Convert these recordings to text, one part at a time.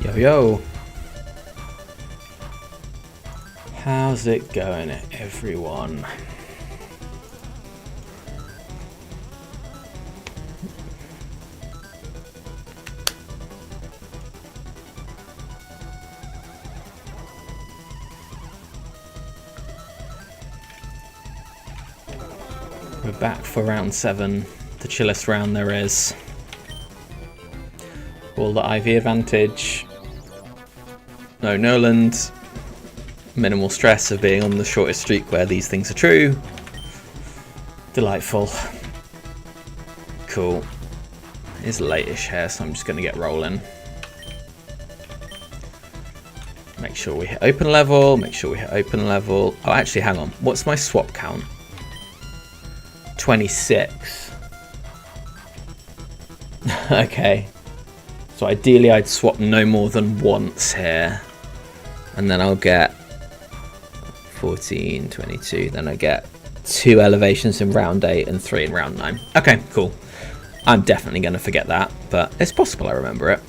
Yo, yo. How's it going, everyone? We're back for round 7, the chillest round there is. All the IV advantage. No Noland. Minimal stress of being on the shortest streak where these things are true. Delightful. Cool. It's late-ish here, so I'm just going to get rolling. Make sure we hit open level. Make sure we hit open level. Oh, actually, hang on. What's my swap count? 26. Okay. So ideally I'd swap no more than once here. And then I'll get 14, 22. Then I get 2 elevations in round 8 and 3 in round 9. Okay, cool. I'm definitely going to forget that, but it's possible I remember it.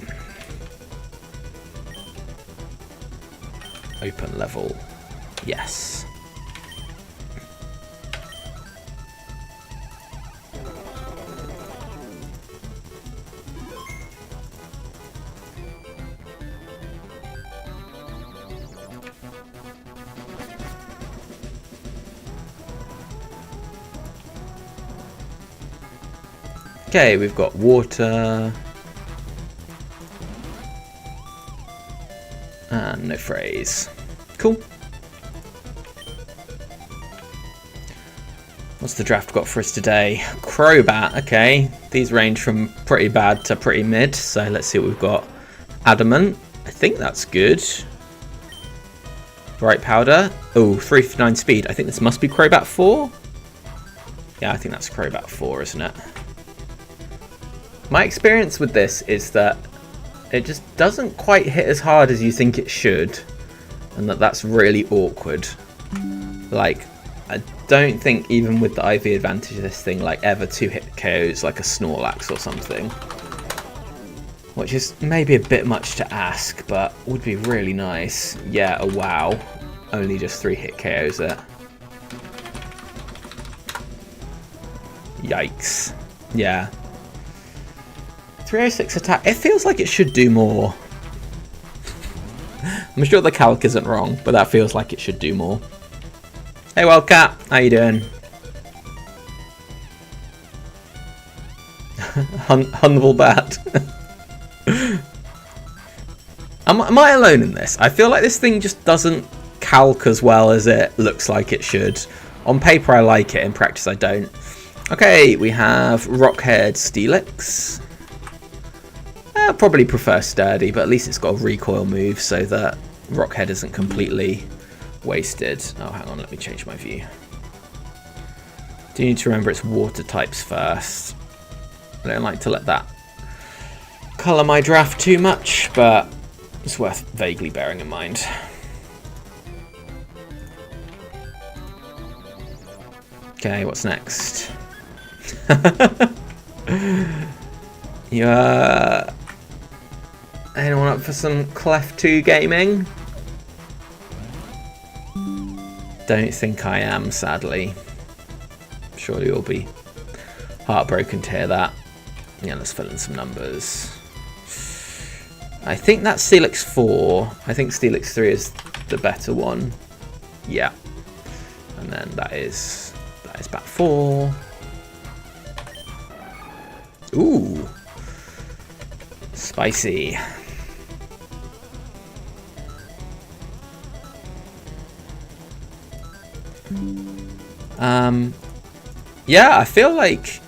Open level. Yes. Okay, we've got water. And no phrase. Cool. What's the draft got for us today? Crobat, okay. These range from pretty bad to pretty mid, so let's see what we've got. Adamant, I think that's good. Bright Powder. Oh, 359 speed. I think this must be Crobat 4. Yeah, I think that's Crobat 4, isn't it? My experience with this is that it just doesn't quite hit as hard as you think it should, and that's really awkward. Like, I don't think even with the IV advantage of this thing like ever 2-hit KOs like a Snorlax or something, which is maybe a bit much to ask, but would be really nice. Yeah, a wow, only just 3-hit KOs it. Yikes. Yeah. 306 attack. It feels like it should do more. I'm sure the calc isn't wrong, but that feels like it should do more. Hey Wildcat, how you doing? Humble bat. Am I alone in this? I feel like this thing just doesn't calc as well as it looks like it should. On paper I like it, in practice I don't. Okay, we have Rockhead Steelix. I probably prefer Sturdy, but at least it's got a recoil move so that Rockhead isn't completely wasted. Oh, hang on, let me change my view. Do need to remember it's water types first. I don't like to let that colour my draft too much, but it's worth vaguely bearing in mind. Okay, what's next? Anyone up for some Clef 2 gaming? Don't think I am, sadly. Surely you'll be heartbroken to hear that. Yeah, let's fill in some numbers. I think that's Steelix 4. I think Steelix 3 is the better one. Yeah. And then that is bat 4. Ooh. Spicy. Yeah, I feel like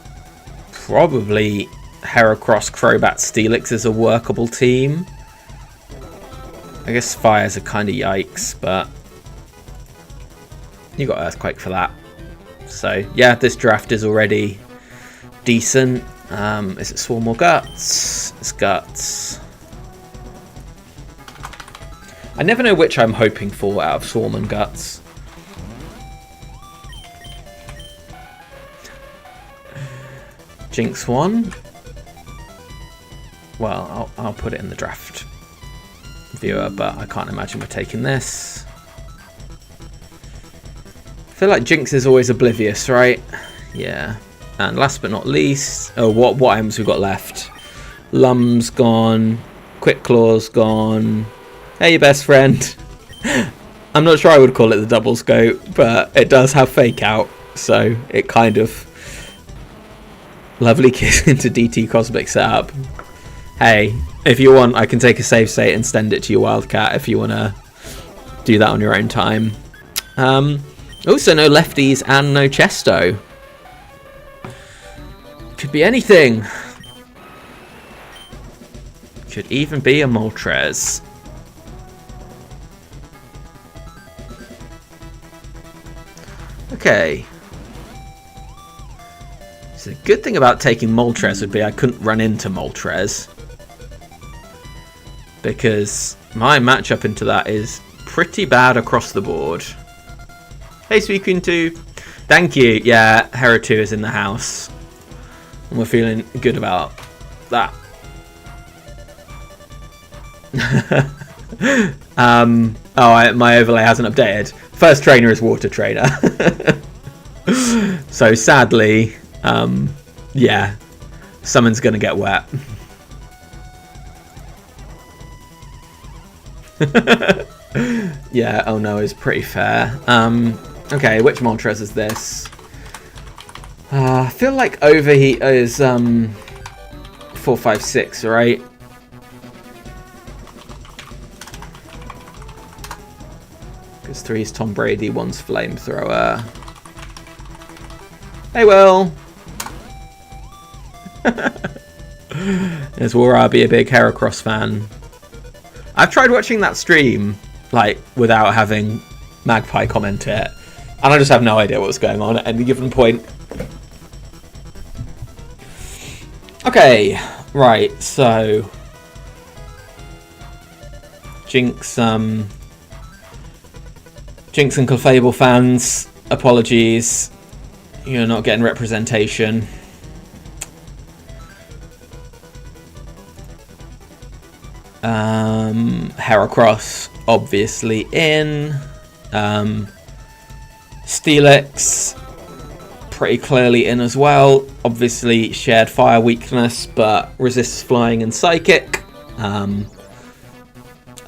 probably Heracross, Crobat, Steelix is a workable team. I guess Fires are kind of yikes, but you got Earthquake for that. So yeah, this draft is already decent. Is it Swarm or Guts? It's Guts. I never know which I'm hoping for out of Swarm and Guts. Jinx 1. Well, I'll put it in the draft. viewer, but I can't imagine we're taking this. I feel like Jinx is always oblivious, right? Yeah. And last but not least, oh, what items we got left? Lum's gone. Quick Claw's gone. Hey, best friend. I'm not sure I would call it the double scope, but it does have fake out, so it kind of... Lovely kiss into DT Cosmic setup. Hey, if you want, I can take a save state and send it to your Wildcat if you want to do that on your own time. Also, no lefties and no Chesto. Could be anything. Could even be a Moltres. Okay. So the good thing about taking Moltres would be I couldn't run into Moltres. Because my matchup into that is pretty bad across the board. Hey, Suicune 2. Thank you. Yeah, Hera 2 is in the house. And we're feeling good about that. My overlay hasn't updated. First trainer is Water Trainer. So sadly, yeah, someone's gonna get wet. Yeah, oh no is pretty fair. Okay, which Moltres is this? I feel like Overheat is 4, 5, 6, right? Because 3 is Tom Brady, 1's Flamethrower. Hey, Will! There's Warabi, a big Heracross fan. I've tried watching that stream, like, without having Magpie comment it, and I just have no idea what's going on at any given point. Okay, right, so... Jinx and Clefable fans, apologies. You're not getting representation. Heracross, obviously in. Steelix, pretty clearly in as well. Obviously shared fire weakness, but resists flying and psychic. I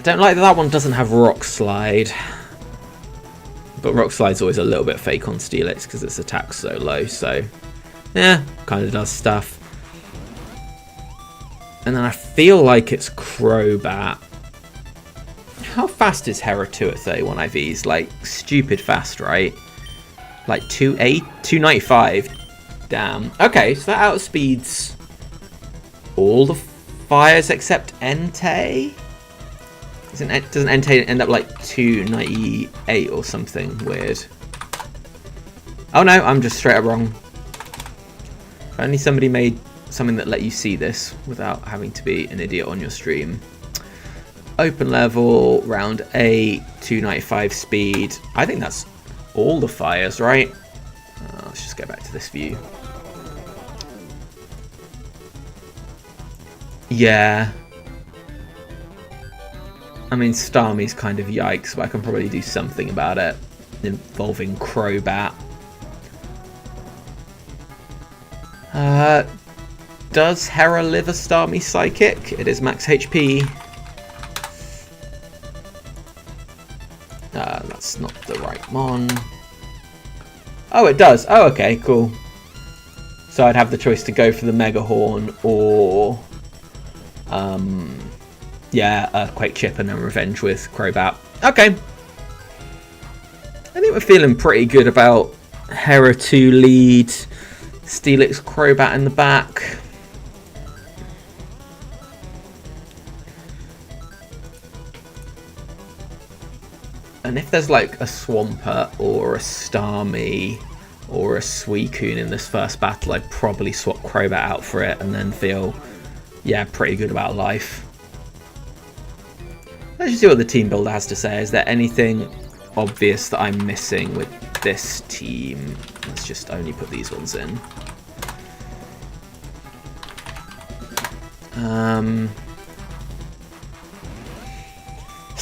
don't like that one doesn't have Rock Slide. But Rock Slide's always a little bit fake on Steelix because its attack's so low, so yeah, kind of does stuff. And then I feel like it's Crobat. How fast is Hera 2 at 31 IVs? Like, stupid fast, right? Like 295. Damn. Okay, so that outspeeds all the fires except Entei? Doesn't Entei end up like 298 or something weird? Oh no, I'm just straight up wrong. If only somebody made something that let you see this without having to be an idiot on your stream. Open level, round 8, 295 speed. I think that's all the fires, right? Let's just go back to this view. Yeah. I mean, Starmie's kind of yikes, but I can probably do something about it involving Crobat. Does Hera live a Starmie Psychic? It is max HP. That's not the right mon. Oh, it does. Oh, okay, cool. So I'd have the choice to go for the Mega Horn or... yeah, Earthquake Chip and then Revenge with Crobat. Okay. I think we're feeling pretty good about Hera 2 lead, Steelix Crobat in the back. And if there's like a Swampert or a Starmie or a Suicune in this first battle, I'd probably swap Crobat out for it and then feel, yeah, pretty good about life. Let's just see what the team builder has to say. Is there anything obvious that I'm missing with this team? Let's just only put these ones in.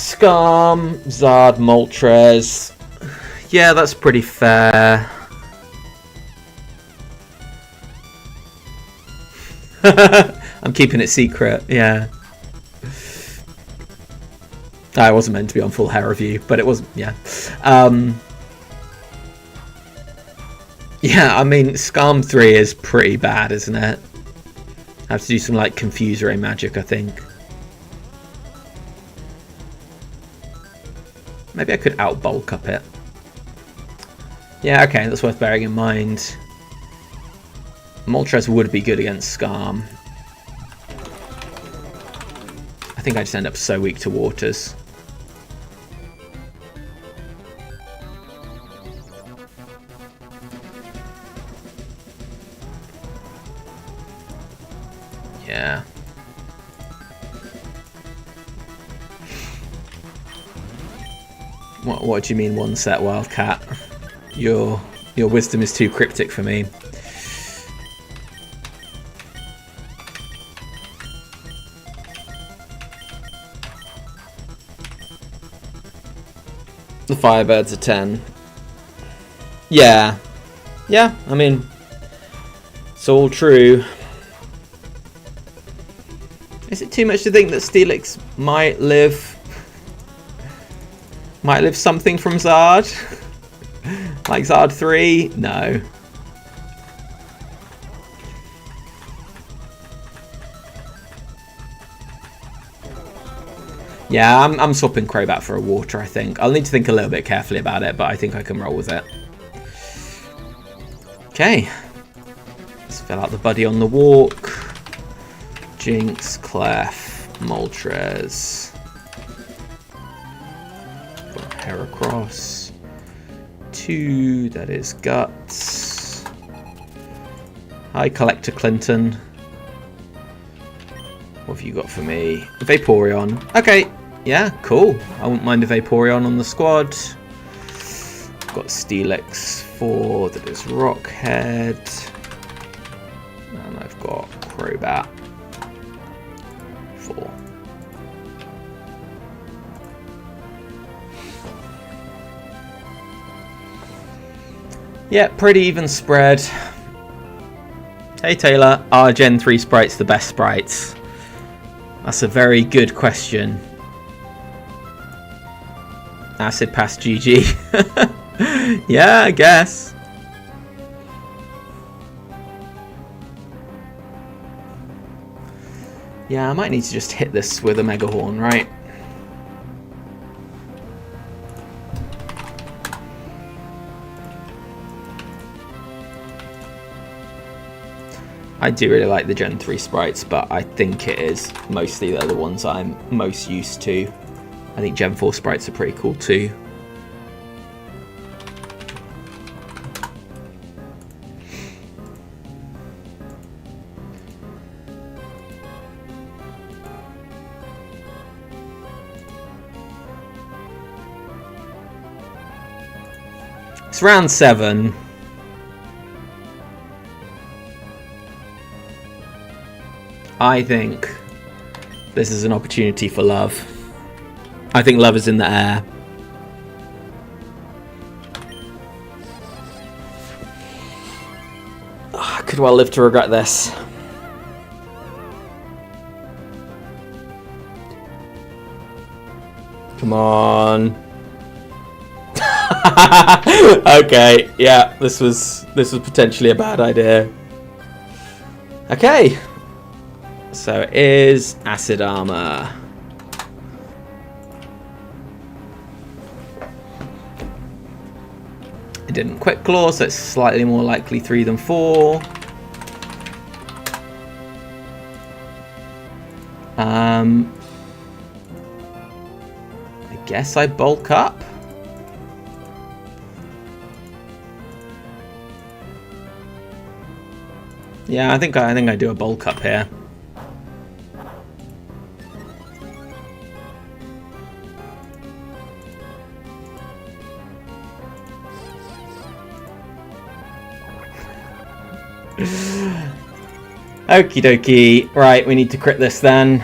Skarm, Zard, Moltres. Yeah, that's pretty fair. I'm keeping it secret, yeah. I wasn't meant to be on full hair review, but it was, yeah. Yeah, I mean, Skarm 3 is pretty bad, isn't it? I have to do some, like, Confuse-Ray magic, I think. Maybe I could out-bulk up it. Yeah, okay, that's worth bearing in mind. Moltres would be good against Skarm. I think I just end up so weak to waters. Yeah. What do you mean one set, Wildcat? Your wisdom is too cryptic for me. The Firebirds are 10. Yeah. Yeah, I mean, it's all true. Is it too much to think that Steelix might live something from Zard? Like Zard 3? No. Yeah, I'm swapping Crobat for a water, I think. I'll need to think a little bit carefully about it, but I think I can roll with it. Okay. Let's fill out the buddy on the walk. Jinx, Clef, Moltres. Got Heracross. 2, that is Guts. Hi, Collector Clinton. What have you got for me? Vaporeon. Okay, yeah, cool. I wouldn't mind a Vaporeon on the squad. Got Steelix 4, that is Rockhead. And I've got Crobat 4. Yeah, pretty even spread. Hey Taylor, are Gen 3 sprites the best sprites? That's a very good question. Acid Pass GG. Yeah, I guess. Yeah, I might need to just hit this with a Mega Horn, right? I do really like the Gen 3 sprites, but I think it is mostly they're the ones I'm most used to. I think Gen 4 sprites are pretty cool too. It's round 7. I think this is an opportunity for love. I think love is in the air. Oh, I could well live to regret this. Come on. Okay, yeah, this was potentially a bad idea. Okay. So it is Acid Armor. It didn't Quick Claw, so it's slightly more likely 3 than 4. I guess I bulk up. Yeah, I think I do a bulk up here. Okie dokie. Right, we need to crit this then.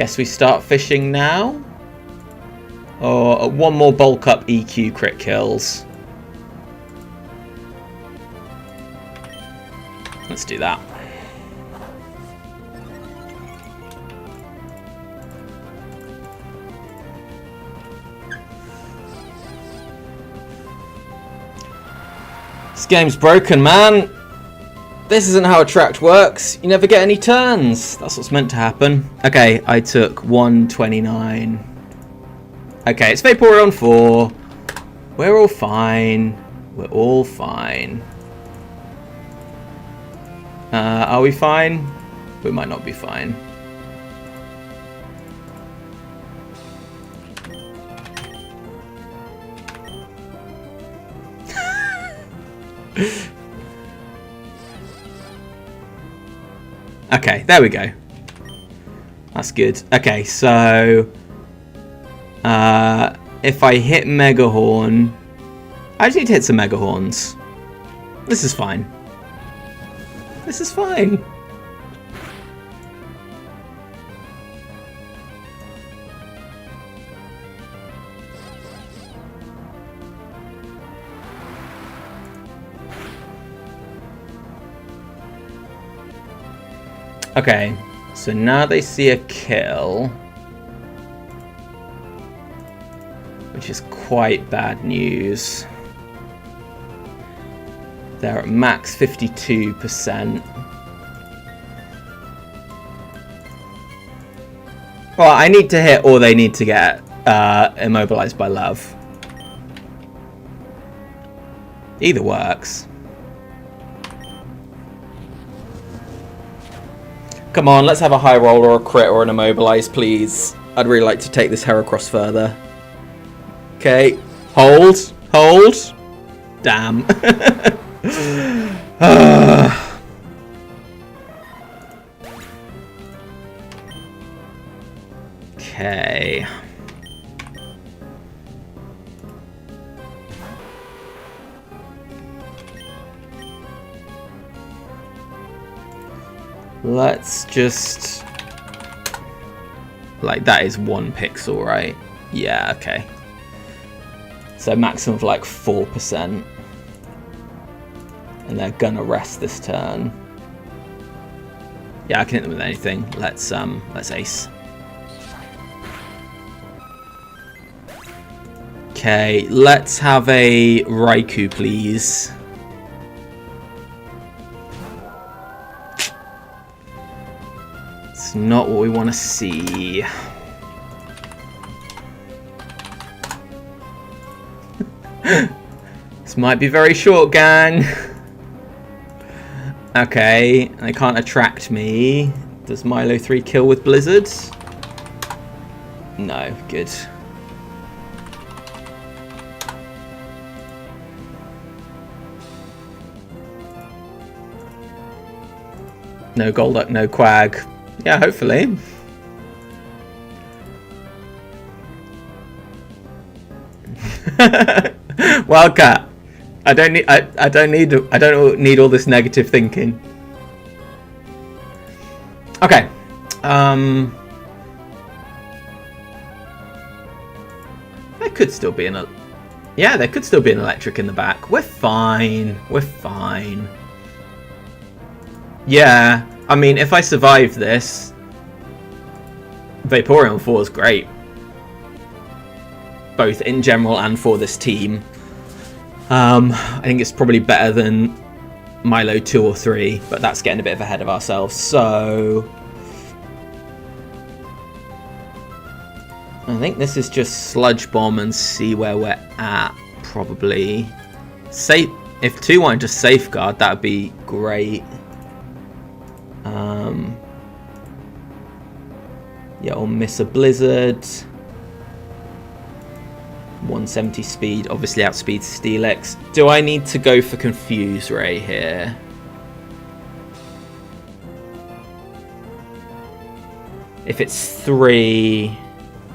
Guess we start fishing now. Or one more bulk up EQ crit kills. Let's do that. This game's broken, man. This isn't how Attract works. You never get any turns. That's what's meant to happen. Okay, I took 129. Okay, it's Vaporeon 4. We're all fine. We're all fine. Are we fine? We might not be fine. Okay, there we go. That's good. Okay, so if I hit Mega Horn, I just need to hit some Mega Horns. This is fine. This is fine. Okay, so now they see a kill, which is quite bad news. They're at max 52%. Well, I need to hit or they need to get immobilized by love. Either works. Come on, let's have a high roll or a crit or an immobilize, please. I'd really like to take this Heracross further. Okay, hold, hold. Damn. Okay. Let's just... Like, that is 1 pixel, right? Yeah, okay. So maximum of like 4%. And they're gonna rest this turn. Yeah, I can hit them with anything. Let's ace. Okay, let's have a Raikou, please. It's not what we want to see. This might be very short, gang. Okay, they can't attract me. Does Milo 3 kill with Blizzard? No, good. No Golduck, no Quag. Yeah, hopefully. Wildcat. I don't need all this negative thinking. Okay. There could still be an yeah, there could still be an electric in the back. We're fine. We're fine. Yeah, I mean, if I survive this, Vaporeon 4 is great. Both in general and for this team. I think it's probably better than Milo 2 or 3, but that's getting a bit ahead of ourselves. So I think this is just Sludge Bomb and see where we're at, probably. If 2 wanted to safeguard, that would be great. Yeah, or miss a Blizzard. 170 speed, obviously outspeeds Steelix. Do I need to go for Confuse Ray here? If it's 3,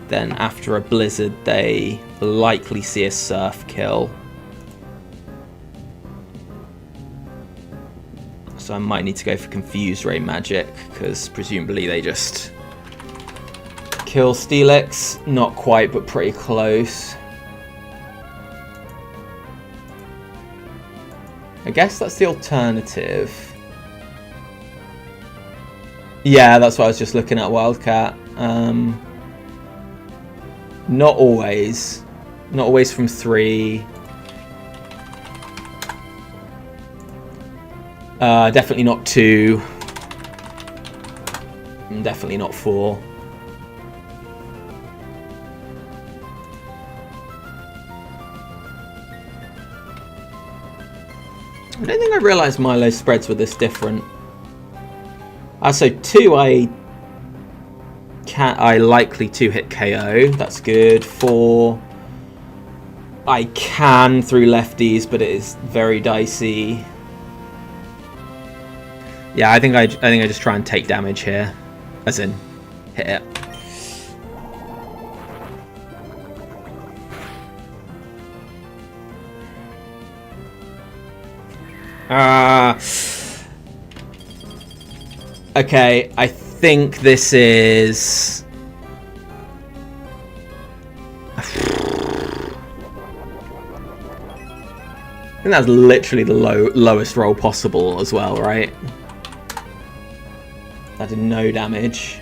then after a Blizzard they likely see a Surf kill. So I might need to go for Confuse Ray Magic, because presumably they just kill Steelix. Not quite, but pretty close. I guess that's the alternative. Yeah, that's what I was just looking at, Wildcat. Not always. Not always from 3. Definitely not 2. And definitely not 4. I don't think I realised Milo's spreads were this different. So 2 I likely 2-hit KO. That's good. 4 I can through lefties, but it is very dicey. Yeah, I think I just try and take damage here, as in hit it. Okay, I think this is... I think that's literally the lowest roll possible as well, right? That did no damage.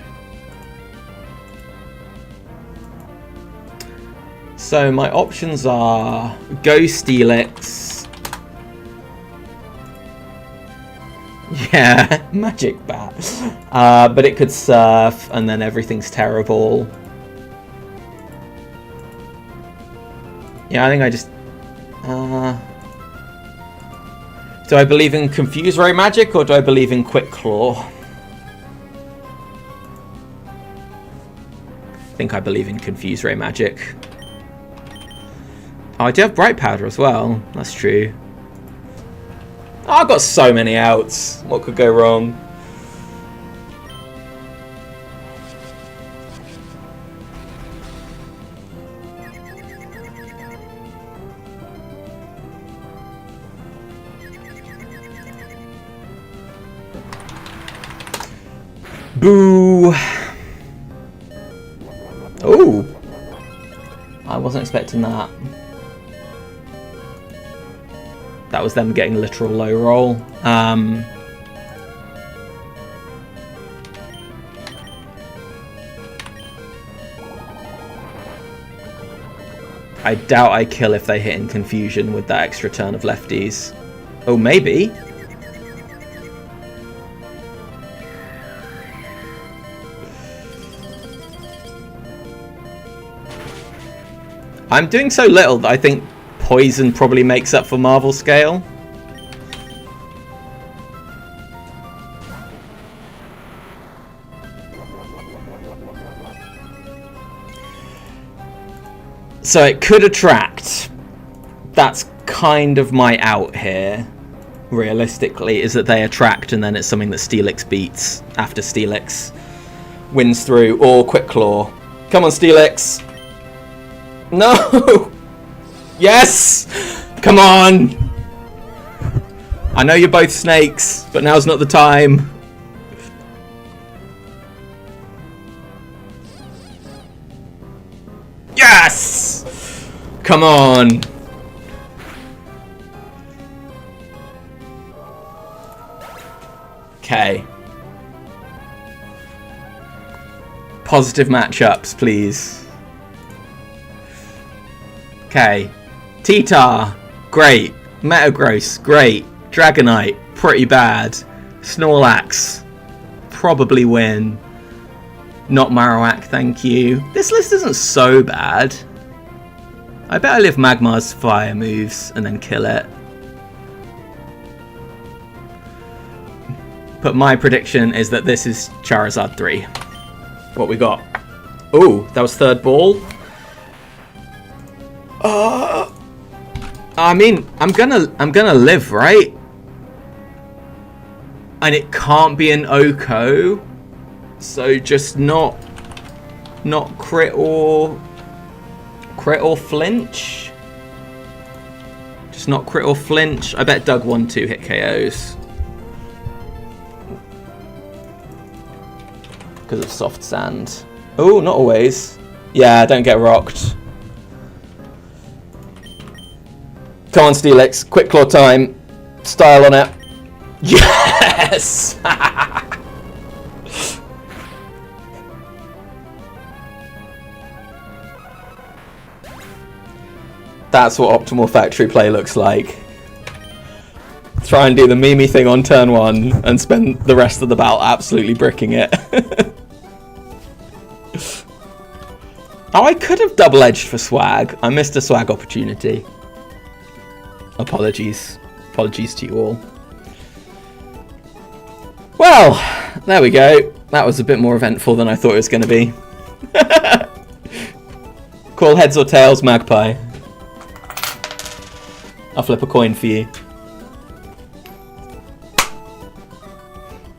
So my options are go Steelix. Yeah, magic bat. But it could surf and then everything's terrible. Yeah, I think I just... do I believe in Confuse Ray Magic or do I believe in Quick Claw? I think I believe in Confuse Ray Magic. Oh, I do have Bright Powder as well. That's true. Oh, I've got so many outs. What could go wrong? Boo! Oh! I wasn't expecting that. That was them getting a literal low roll. I doubt I kill if they hit in confusion with that extra turn of lefties. Oh, maybe. I'm doing so little that I think poison probably makes up for Marvel Scale. So it could attract. That's kind of my out here, realistically, is that they attract and then it's something that Steelix beats after Steelix wins through, or Quick Claw. Come on, Steelix. No! Yes! Come on! I know you're both snakes, but now's not the time. Yes! Come on! Okay. Positive matchups, please. Okay. T-Tar, great. Metagross, great. Dragonite, pretty bad. Snorlax, probably win. Not Marowak, thank you. This list isn't so bad. I bet I live Magmar's fire moves and then kill it. But my prediction is that this is Charizard 3. What we got? Oh, that was third ball. I mean, I'm gonna live, right? And it can't be an Oko, so just not crit or flinch. Just not crit or flinch. I bet Doug 1-2 hit KOs because of soft sand. Oh, not always. Yeah, don't get rocked. Come on, Steelix. Quick claw time. Style on it. Yes! That's what optimal factory play looks like. Try and do the Mimi thing on turn 1 and spend the rest of the battle absolutely bricking it. Oh, I could have double-edged for swag. I missed a swag opportunity. Apologies. Apologies to you all. Well, there we go. That was a bit more eventful than I thought it was going to be. Call heads or tails, Magpie. I'll flip a coin for you.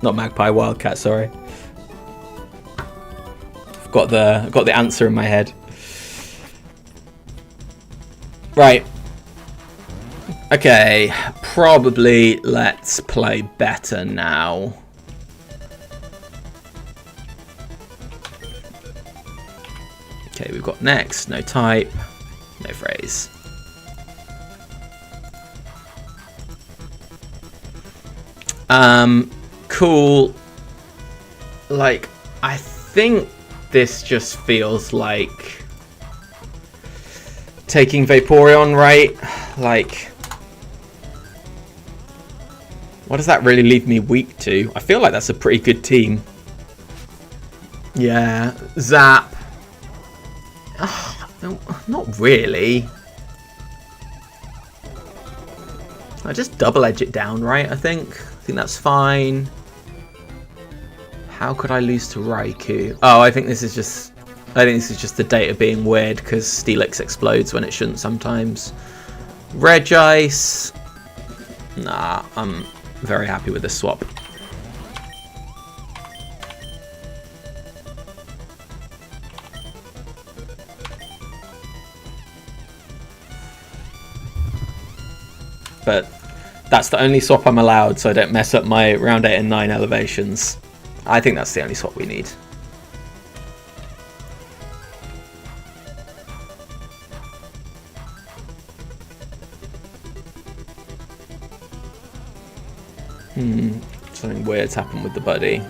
Not Magpie, Wildcat, sorry. I've got the answer in my head. Right. Okay, probably let's play better now. Okay, we've got next, no type, no phrase. Cool. Like, I think this just feels like taking Vaporeon, right? Like, what does that really leave me weak to? I feel like that's a pretty good team. Yeah, Zap. No, not really. I just double edge it down, right? I think that's fine. How could I lose to Raikou? Oh, I think this is just the data being weird because Steelix explodes when it shouldn't sometimes. Regice. Nah, I'm very happy with this swap. But that's the only swap I'm allowed, so I don't mess up my round 8 and 9 elevations. I think that's the only swap we need. Something weird's happened with the buddy.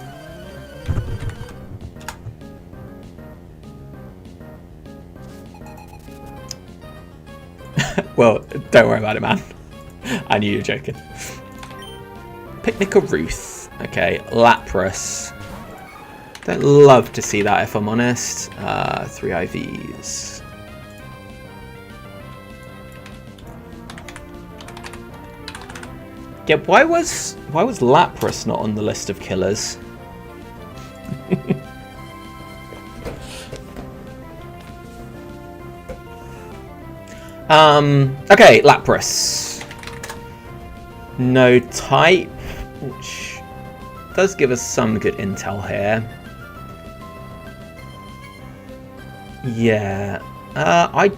Well, don't worry about it, man. I knew you were joking. Picnic of Ruth. Okay, Lapras. Don't love to see that, if I'm honest. 3 IVs. Yeah, why was Lapras not on the list of killers? Okay, Lapras. No type, which does give us some good intel here. Yeah, I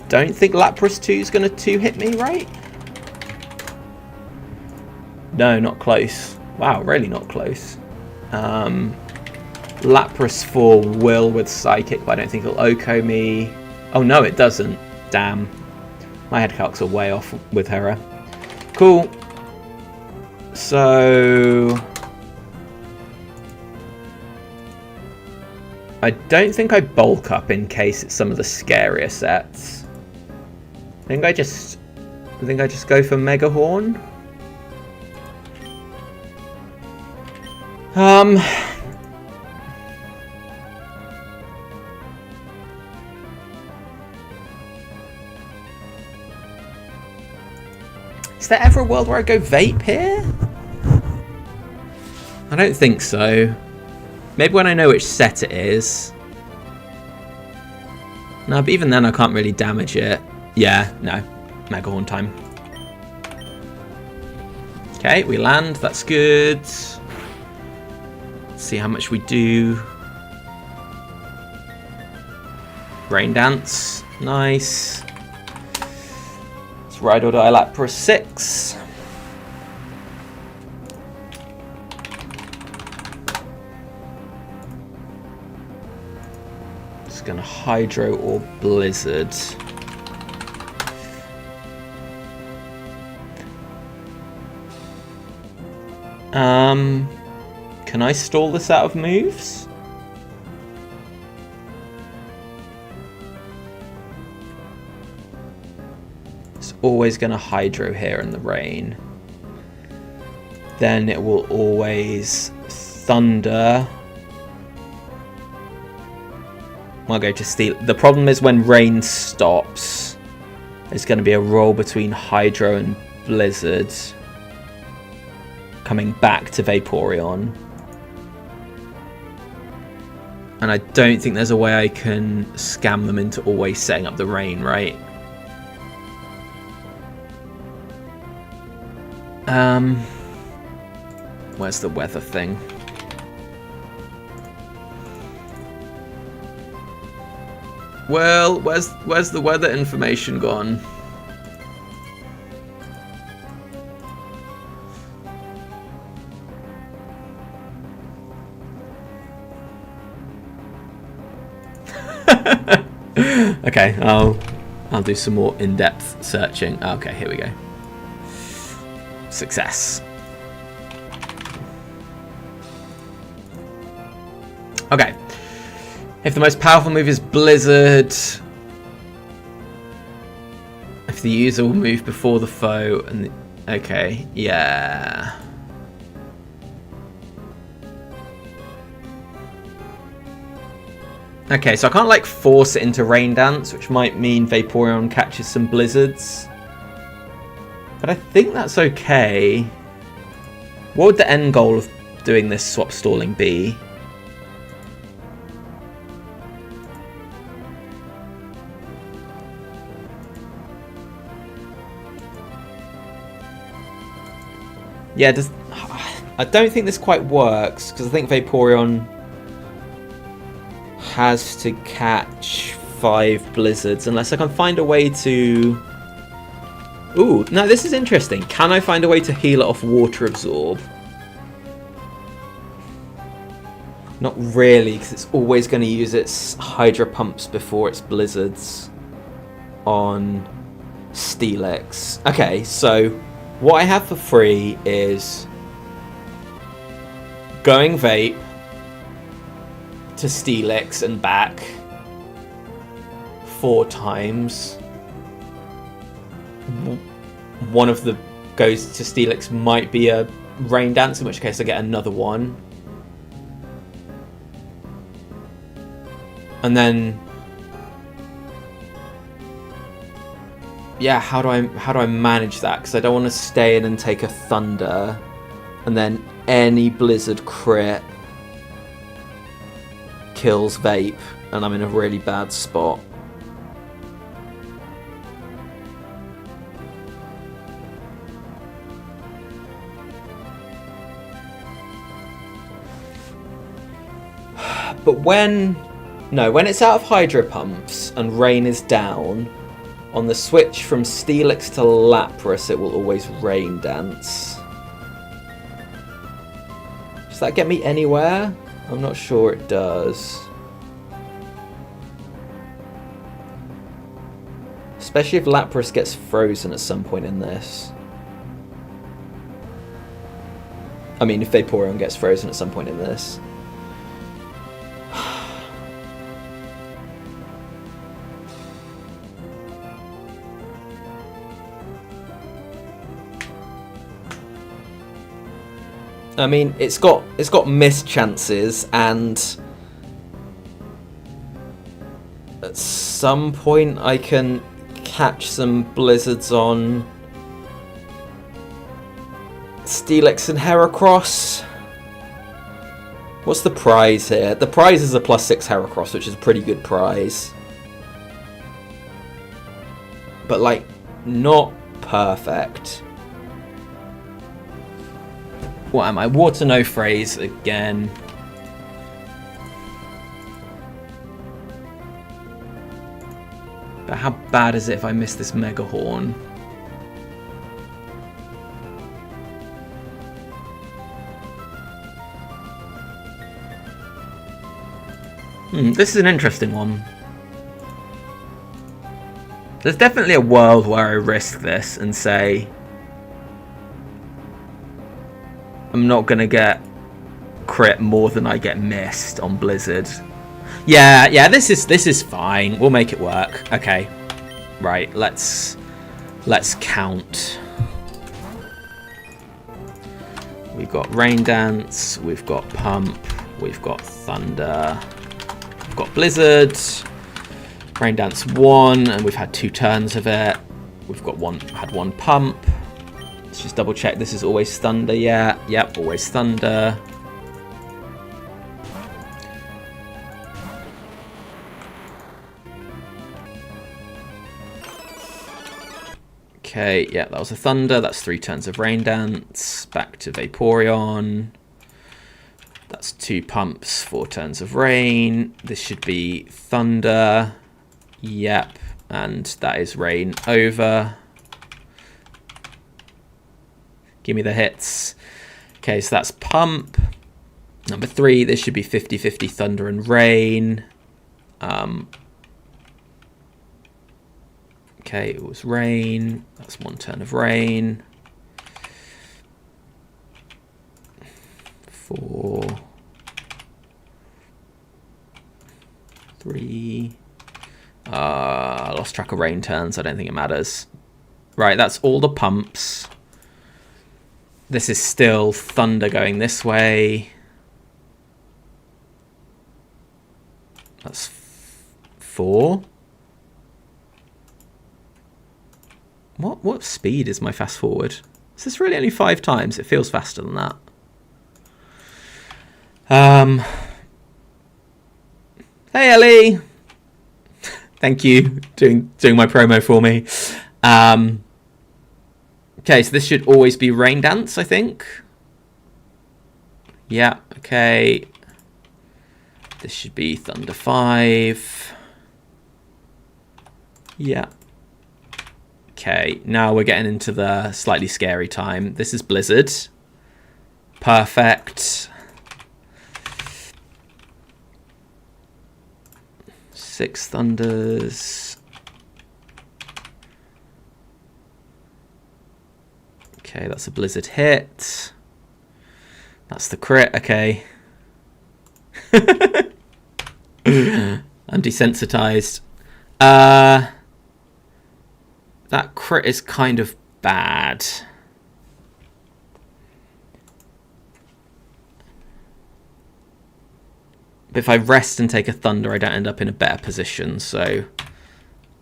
don't think Lapras 2 is going to 2-hit me, right? No, not close. Wow, really not close. Lapras 4 will with Psychic, but I don't think it'll OHKO me. Oh no, it doesn't. Damn. My head calcs are way off with Hera. Cool. So I don't think I bulk up in case it's some of the scarier sets. I think I just go for Mega Horn. Is there ever a world where I go vape here? I don't think so. Maybe when I know which set it is. No, but even then I can't really damage it. Yeah, no. Mega Horn time. Okay, we land. That's good. Let's see how much we do. Rain Dance. Nice. Let's Ride or Die Lapras 6. going to Hydro or Blizzard. Can I stall this out of moves? It's always going to Hydro here in the rain. Then it will always Thunder. I'll go to Steel. The problem is when rain stops, there's going to be a roll between Hydro and Blizzard. Coming back to Vaporeon. And I don't think there's a way I can scam them into always setting up the rain, right? Where's the weather thing? Well, where's the weather information gone? Okay, I'll do some more in-depth searching. Okay, here we go. Success. Okay. If the most powerful move is Blizzard, if the user will move before the foe, and okay, yeah. Okay, so I can't like force it into Rain Dance, which might mean Vaporeon catches some Blizzards. But I think that's okay. What would the end goal of doing this swap stalling be? Yeah, I don't think this quite works, because I think Vaporeon has to catch 5 Blizzards, unless I can find a way to... Ooh, no, this is interesting. Can I find a way to heal it off Water Absorb? Not really, because it's always going to use its Hydro Pumps before its Blizzards on Steelix. Okay, so what I have for free is going Vape to Steelix and back 4 times. One of the goes to Steelix might be a Rain Dance, in which case I get another one. And then yeah, how do I manage that? Because I don't want to stay in and take a Thunder and then any Blizzard crit kills Vape and I'm in a really bad spot. But when it's out of Hydro Pumps and Rain is down, on the switch from Steelix to Lapras, it will always Rain Dance. Does that get me anywhere? I'm not sure it does. Especially if Lapras gets frozen at some point in this. I mean, if Vaporeon gets frozen at some point in this. I mean, it's got missed chances, and at some point I can catch some Blizzards on Steelix and Heracross. What's the prize here? The prize is a +6 Heracross, which is a pretty good prize. But, like, not perfect. What am I? Water no phrase again. But how bad is it if I miss this Mega Horn? This is an interesting one. There's definitely a world where I risk this and say I'm not going to get crit more than I get missed on Blizzard. Yeah, this is fine. We'll make it work. Okay. Right, let's count. We've got Rain Dance, we've got Pump, we've got Thunder, we've got Blizzard. Rain Dance 1, and we've had 2 turns of it. We've got had one Pump. Let's just double check. This is always Thunder. Yeah, yep, always Thunder. Okay, yeah, that was a Thunder. That's 3 turns of Rain Dance. Back to Vaporeon. That's 2 Pumps, 4 turns of Rain. This should be Thunder. Yep, and that is Rain over. Give me the hits. Okay, so that's Pump. Number 3, this should be 50-50 Thunder and Rain. Okay, it was Rain. That's 1 turn of Rain. 4. 3. I lost track of Rain turns. I don't think it matters. Right, that's all the Pumps. This is still Thunder going this way. That's 4. What speed is my fast forward? Is this really only 5 times? It feels faster than that. Hey Ellie! Thank you, doing my promo for me. Okay, so this should always be Rain Dance, I think. Yeah, okay. This should be Thunder 5. Yeah. Okay, now we're getting into the slightly scary time. This is Blizzard. Perfect. 6 Thunders. Okay, that's a Blizzard hit. That's the crit, okay. I'm desensitized. That crit is kind of bad. But if I rest and take a Thunder, I don't end up in a better position. So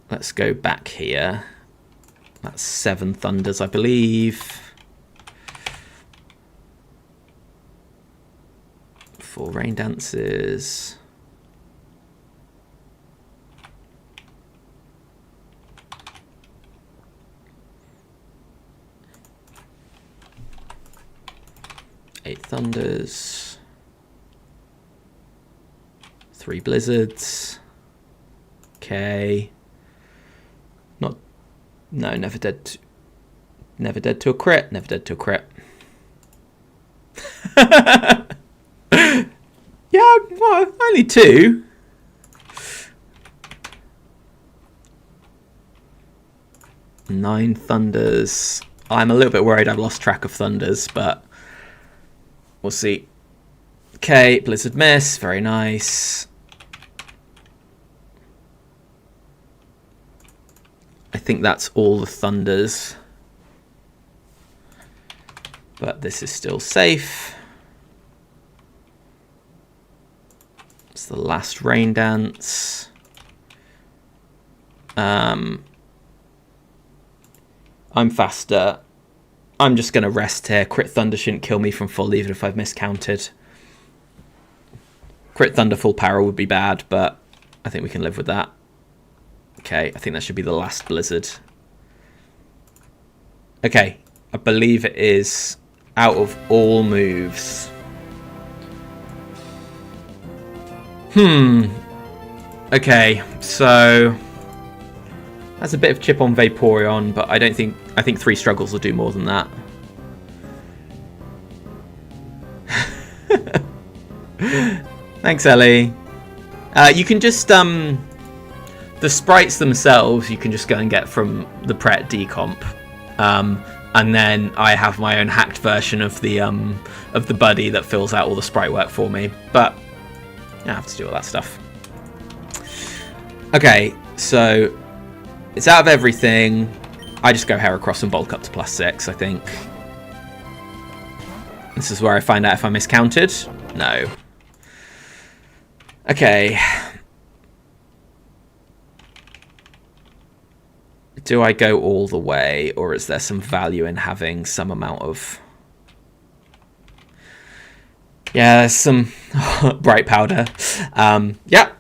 let's go back here. That's 7 Thunders, I believe. 4 Rain Dances. Eight Thunders. 3 Blizzards. Okay. No, never dead to a crit. Never dead to a crit. Yeah, well, only 2. Nine Thunders. I'm a little bit worried I've lost track of Thunders, but we'll see. Okay, Blizzard miss. Very nice. I think that's all the Thunders. But this is still safe. It's the last Rain Dance. I'm faster. I'm just going to rest here. Crit Thunder shouldn't kill me from full, even if I've miscounted. Crit Thunder full power would be bad, but I think we can live with that. Okay, I think that should be the last Blizzard. Okay, I believe it is out of all moves. Okay, so that's a bit of chip on Vaporeon, but I think 3 struggles will do more than that. Thanks, Ellie. You can just the sprites themselves you can just go and get from the Pret decomp. And then I have my own hacked version of the buddy that fills out all the sprite work for me. But I have to do all that stuff. Okay, so it's out of everything. I just go Heracross and bulk up to +6, I think. This is where I find out if I miscounted. No. Okay. Do I go all the way, or is there some value in having some amount of... Yeah, there's some bright powder. Yeah,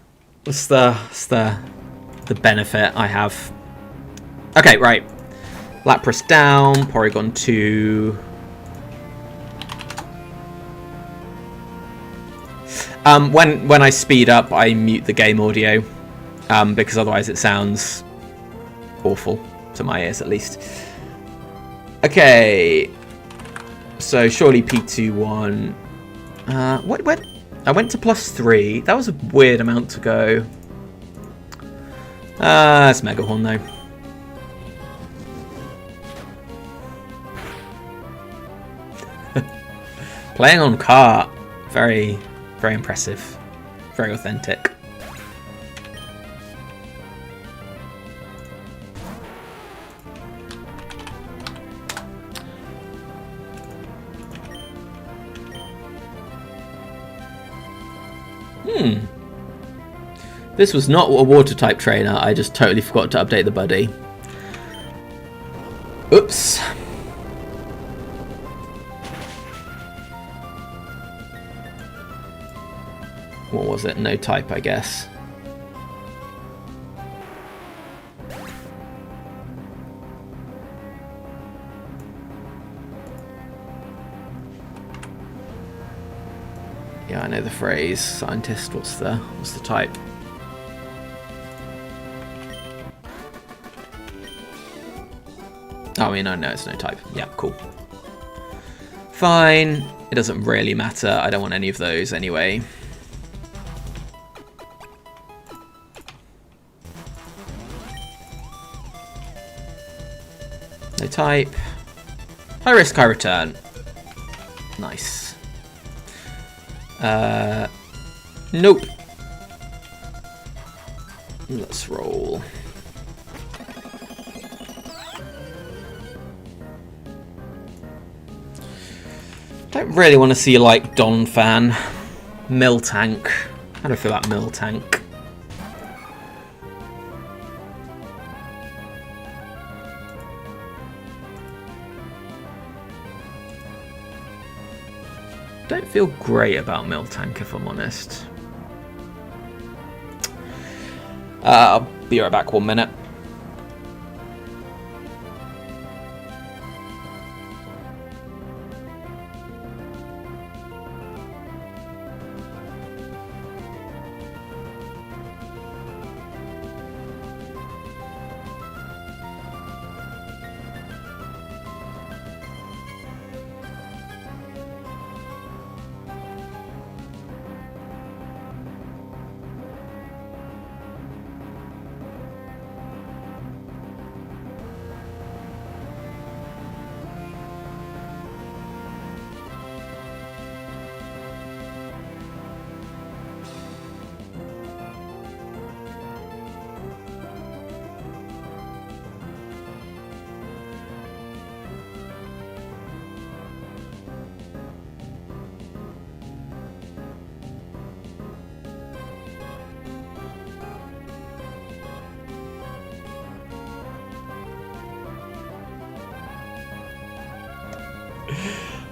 that's the benefit I have. Okay, right. Lapras down, Porygon 2. When I speed up, I mute the game audio, because otherwise it sounds awful to my ears, at least. Okay, so surely P2-1. What? I went to +3. That was a weird amount to go. It's Mega Horn though. Playing on cart, very, very impressive, very authentic. This was not a water type trainer. I just totally forgot to update the buddy. Oops. What was it? No type, I guess. Yeah, I know the phrase. Scientist, what's the type? Oh, I mean, I know it's no type. Yeah, cool. Fine. It doesn't really matter. I don't want any of those anyway. No type. High risk, high return. Nice. Nope. Let's roll. Don't really want to see like Donphan. Miltank. How do I feel about Miltank? Don't feel great about Miltank, if I'm honest. I'll be right back 1 minute.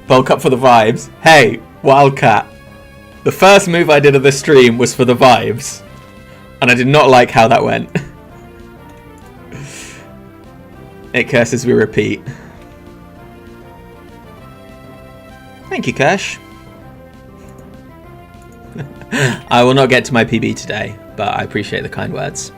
Bulk up for the vibes. Hey, Wildcat. The first move I did of this stream was for the vibes. And I did not like how that went. It curses we repeat. Thank you, Kirsch. I will not get to my PB today, but I appreciate the kind words.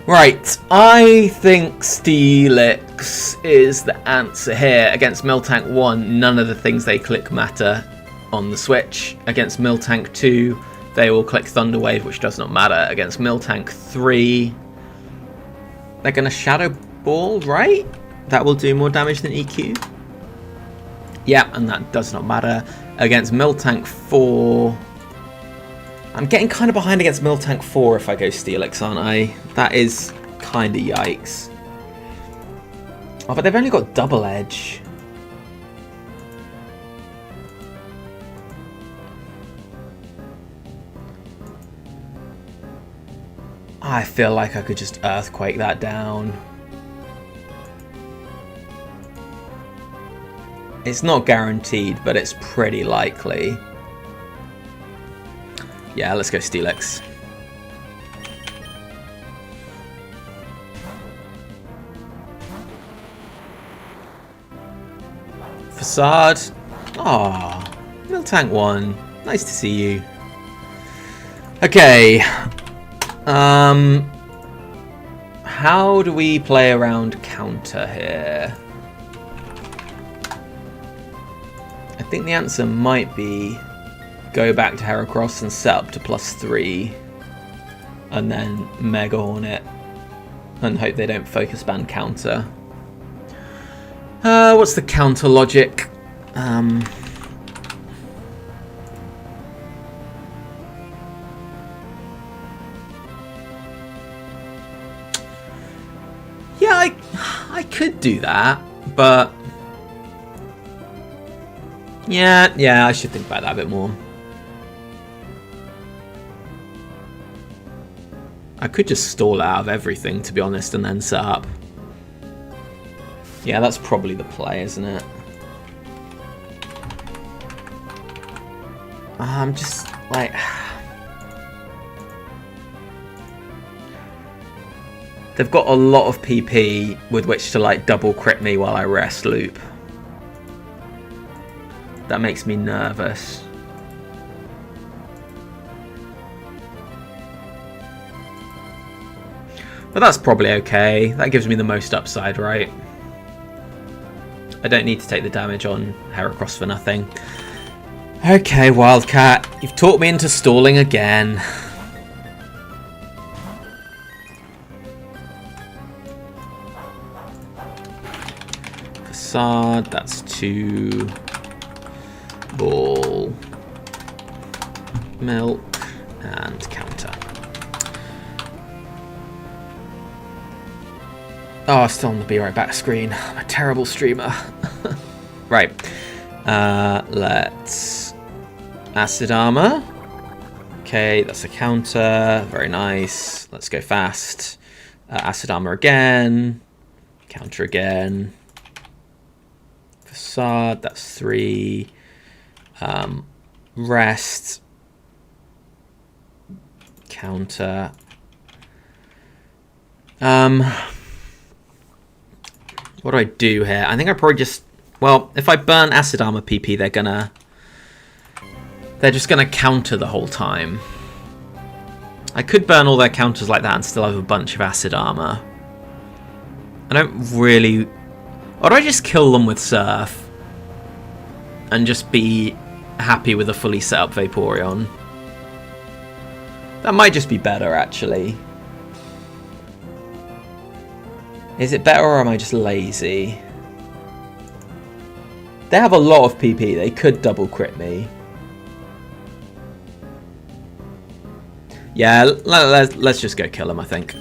Right, I think Steelix is the answer here. Against Miltank 1, none of the things they click matter on the Switch. Against Miltank 2, they will click Thunder Wave, which does not matter. Against Miltank 3, they're going to Shadow Ball, right? That will do more damage than EQ. Yeah, and that does not matter. Against Miltank 4... I'm getting kind of behind against Miltank 4 if I go Steelix, aren't I? That is kind of yikes. Oh, but they've only got Double Edge. I feel like I could just Earthquake that down. It's not guaranteed, but it's pretty likely. Yeah, let's go Steelix. Facade. Aww. Miltank 1. Nice to see you. Okay. How do we play around counter here? I think the answer might be go back to Heracross and set up to +3 and then Mega Hornet and hope they don't focus ban counter. What's the counter logic? Yeah, I could do that, but yeah, I should think about that a bit more. I could just stall out of everything, to be honest, and then set up. Yeah, that's probably the play, isn't it? I'm just like... They've got a lot of PP with which to like double crit me while I rest loop. That makes me nervous. But that's probably okay. That gives me the most upside, right? I don't need to take the damage on Heracross for nothing. Okay, Wildcat, you've talked me into stalling again. Facade, that's 2. Ball. Milk. And counter. Oh, still on the Be Right Back screen. I'm a terrible streamer. Right. Let's... Acid Armor. Okay, that's a counter. Very nice. Let's go fast. Acid Armor again. Counter again. Facade, that's 3. Rest. Counter. What do I do here? I think I probably just... Well, if I burn Acid Armor PP, they're just gonna counter the whole time. I could burn all their counters like that and still have a bunch of Acid Armor. I don't really... Or do I just kill them with Surf? And just be happy with a fully set up Vaporeon? That might just be better, actually. Is it better or am I just lazy? They have a lot of PP. They could double crit me. Yeah, let's just go kill him, I think.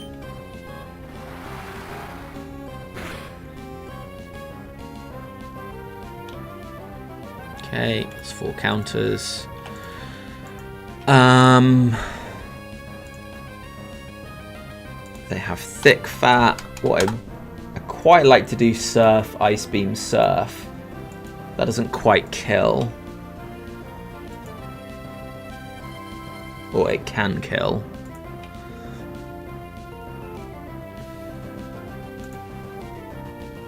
Okay, that's 4 counters. They have thick fat. What I quite like to do Surf, Ice Beam, Surf. That doesn't quite kill. Or it can kill.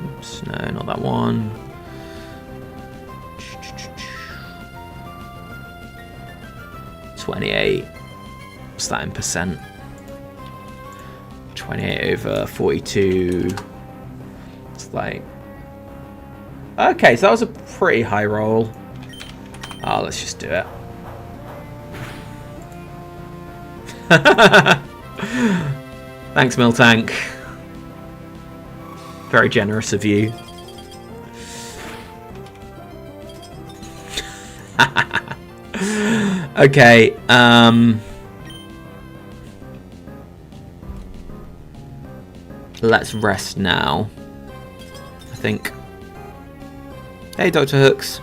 Oops, no, not that one. $28. What's that in percent? 28 over 42. It's like... Okay, so that was a pretty high roll. Oh, let's just do it. Thanks, Miltank. Very generous of you. Okay, let's rest now, I think. Hey, Dr. Hooks.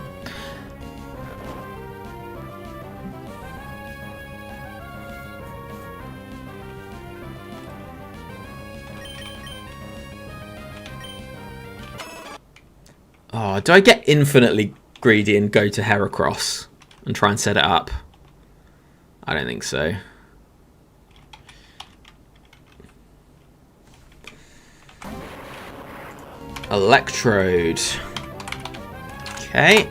Oh, do I get infinitely greedy and go to Heracross and try and set it up? I don't think so. Electrode. Okay.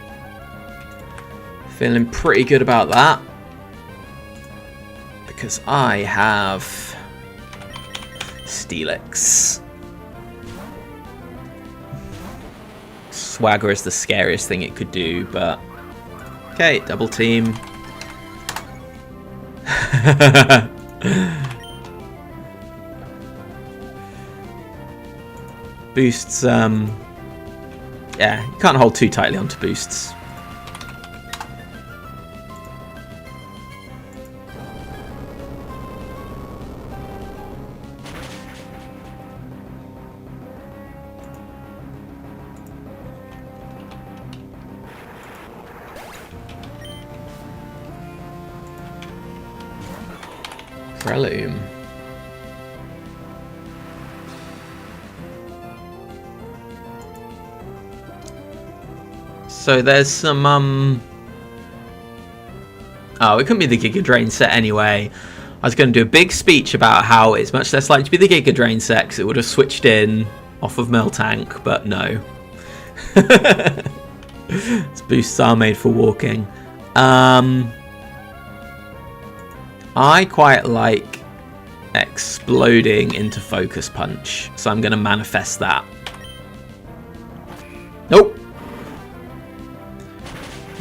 Feeling pretty good about that. Because I have Steelix. Swagger is the scariest thing it could do, but okay, double team. Boosts, yeah, you can't hold too tightly onto boosts. Breloom. So there's some oh, it couldn't be the Giga Drain set anyway. I was going to do a big speech about how it's much less likely to be the Giga Drain set because it would have switched in off of Miltank, but no. Its boosts are made for walking. I quite like exploding into Focus Punch, so I'm going to manifest that. Nope.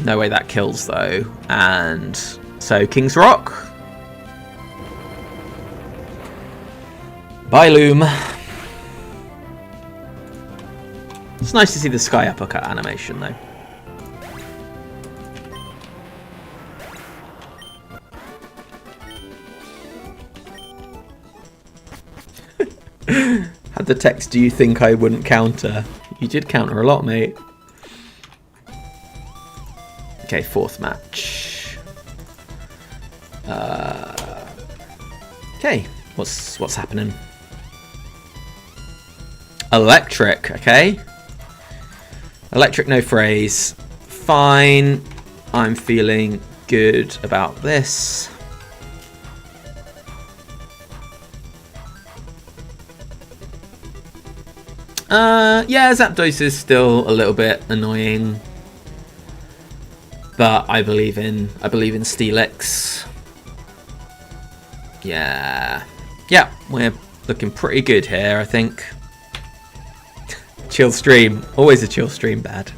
No way that kills, though. And so King's Rock. Bye, Loom. It's nice to see the Sky Uppercut animation, though. Had the text, do you think I wouldn't counter? You did counter a lot, mate. Okay, fourth match. Okay, what's happening? Electric, okay. Electric, no phrase. Fine. I'm feeling good about this. Yeah, Zapdos is still a little bit annoying, but I believe in Steelix. Yeah, we're looking pretty good here, I think. Chill stream, always a chill stream. Bad.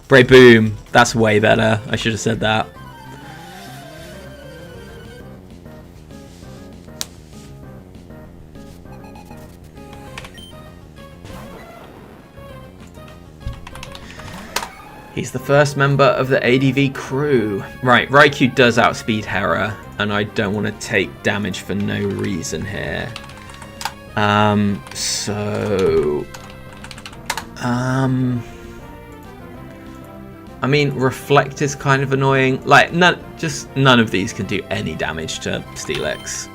Brave Boom, that's way better. I should have said that. He's the first member of the ADV crew. Right, Raikou does outspeed Hera, and I don't want to take damage for no reason here. I mean, Reflect is kind of annoying. Like, none of these can do any damage to Steelix.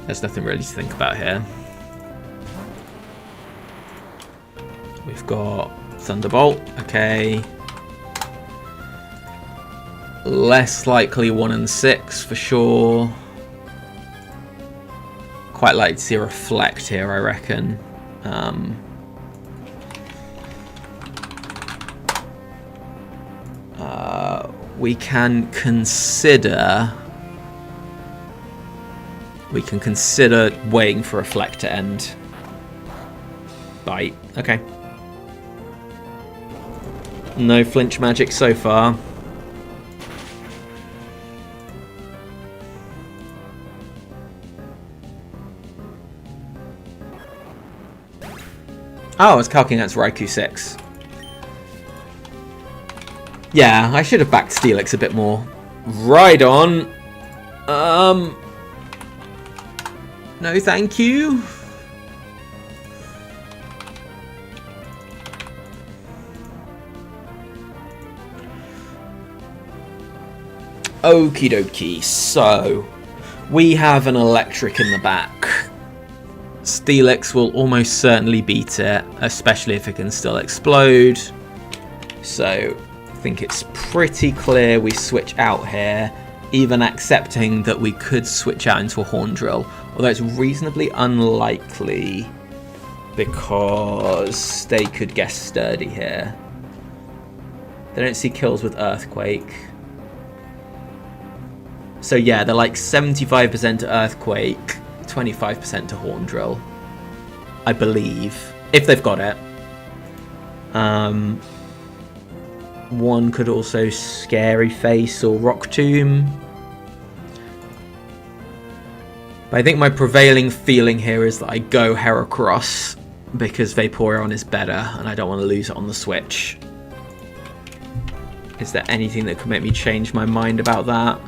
There's nothing really to think about here. We've got Thunderbolt, okay. Less likely 1 and 6 for sure. Quite like to see a Reflect here, I reckon. We can consider waiting for Reflect to end. Bite, okay. No flinch magic so far. Oh, I was calculating against Raikou 6. Yeah, I should have backed Steelix a bit more. Right on. No thank you. Okie dokie, so we have an electric in the back. Steelix will almost certainly beat it, especially if it can still explode. So I think it's pretty clear we switch out here, even accepting that we could switch out into a Horn Drill, although it's reasonably unlikely because they could guess Sturdy here. They don't see kills with Earthquake. So yeah, they're like 75% to Earthquake, 25% to Horn Drill, I believe, if they've got it. One could also Scary Face or Rock Tomb. But I think my prevailing feeling here is that I go Heracross because Vaporeon is better and I don't want to lose it on the Switch. Is there anything that could make me change my mind about that?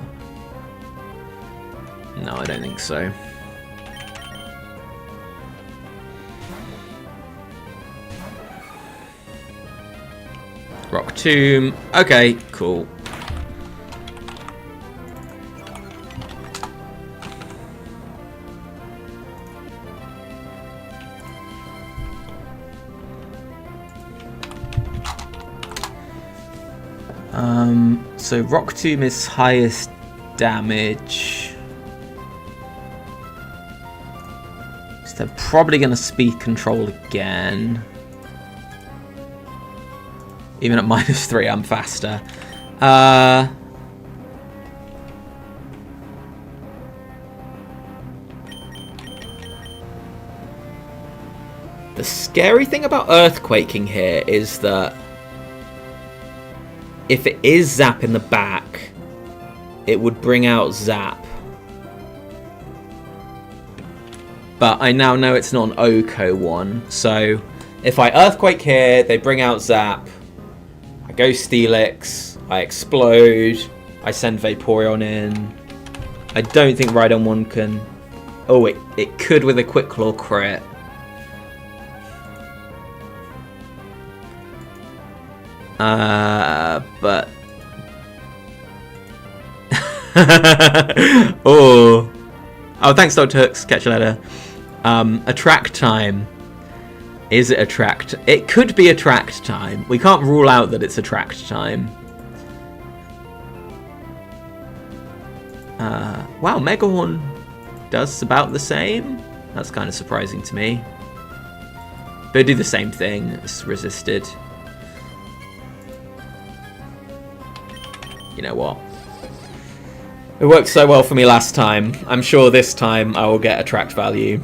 No, I don't think so. Rock Tomb. Okay, cool. So Rock Tomb is highest damage. So they're probably going to speed control again. Even at -3, I'm faster. The scary thing about Earthquaking here is that if it is Zap in the back, it would bring out Zap. But I now know it's not an Oko one, so if I Earthquake here, they bring out Zap. I go Steelix, I explode, I send Vaporeon in. I don't think Rhydon 1 can... Oh, it could with a Quick Claw crit. But... oh, thanks Dr. Hooks, catch you later. Attract time. Is it attract? It could be attract time. We can't rule out that it's attract time. Wow, Megahorn does about the same. That's kind of surprising to me. But do the same thing. It's resisted. You know what? It worked so well for me last time. I'm sure this time I will get attract value.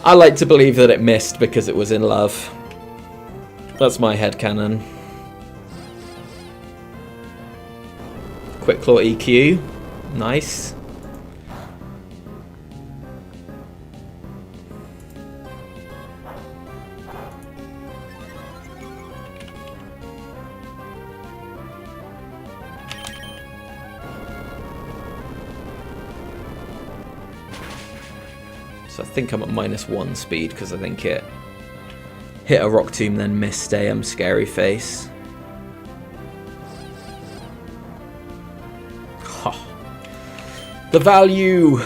I like to believe that it missed because it was in love. That's my headcanon. Quick Claw EQ. Nice. So I think I'm at -1 speed because I think it hit a Rock Tomb then missed a Scary Face. Oh. The value!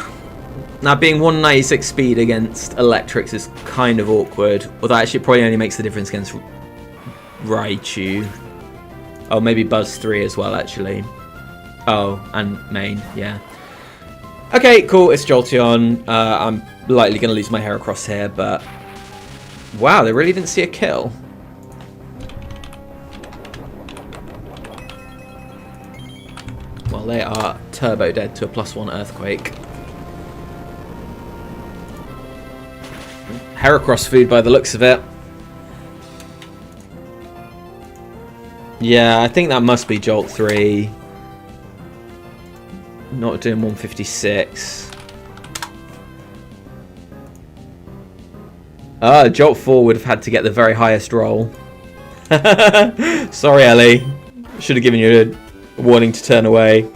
Now being 196 speed against Electrics is kind of awkward. Although actually it probably only makes the difference against Raichu. Oh, maybe Buzz 3 as well actually. Oh, and Main, yeah. Okay, cool, it's Jolteon. I'm likely going to lose my Heracross here, but... Wow, they really didn't see a kill. Well, they are turbo dead to a +1 Earthquake. Heracross food by the looks of it. Yeah, I think that must be Jolt 3. Not doing 156. Jolt 4 would have had to get the very highest roll. Sorry, Ellie. Should have given you a warning to turn away.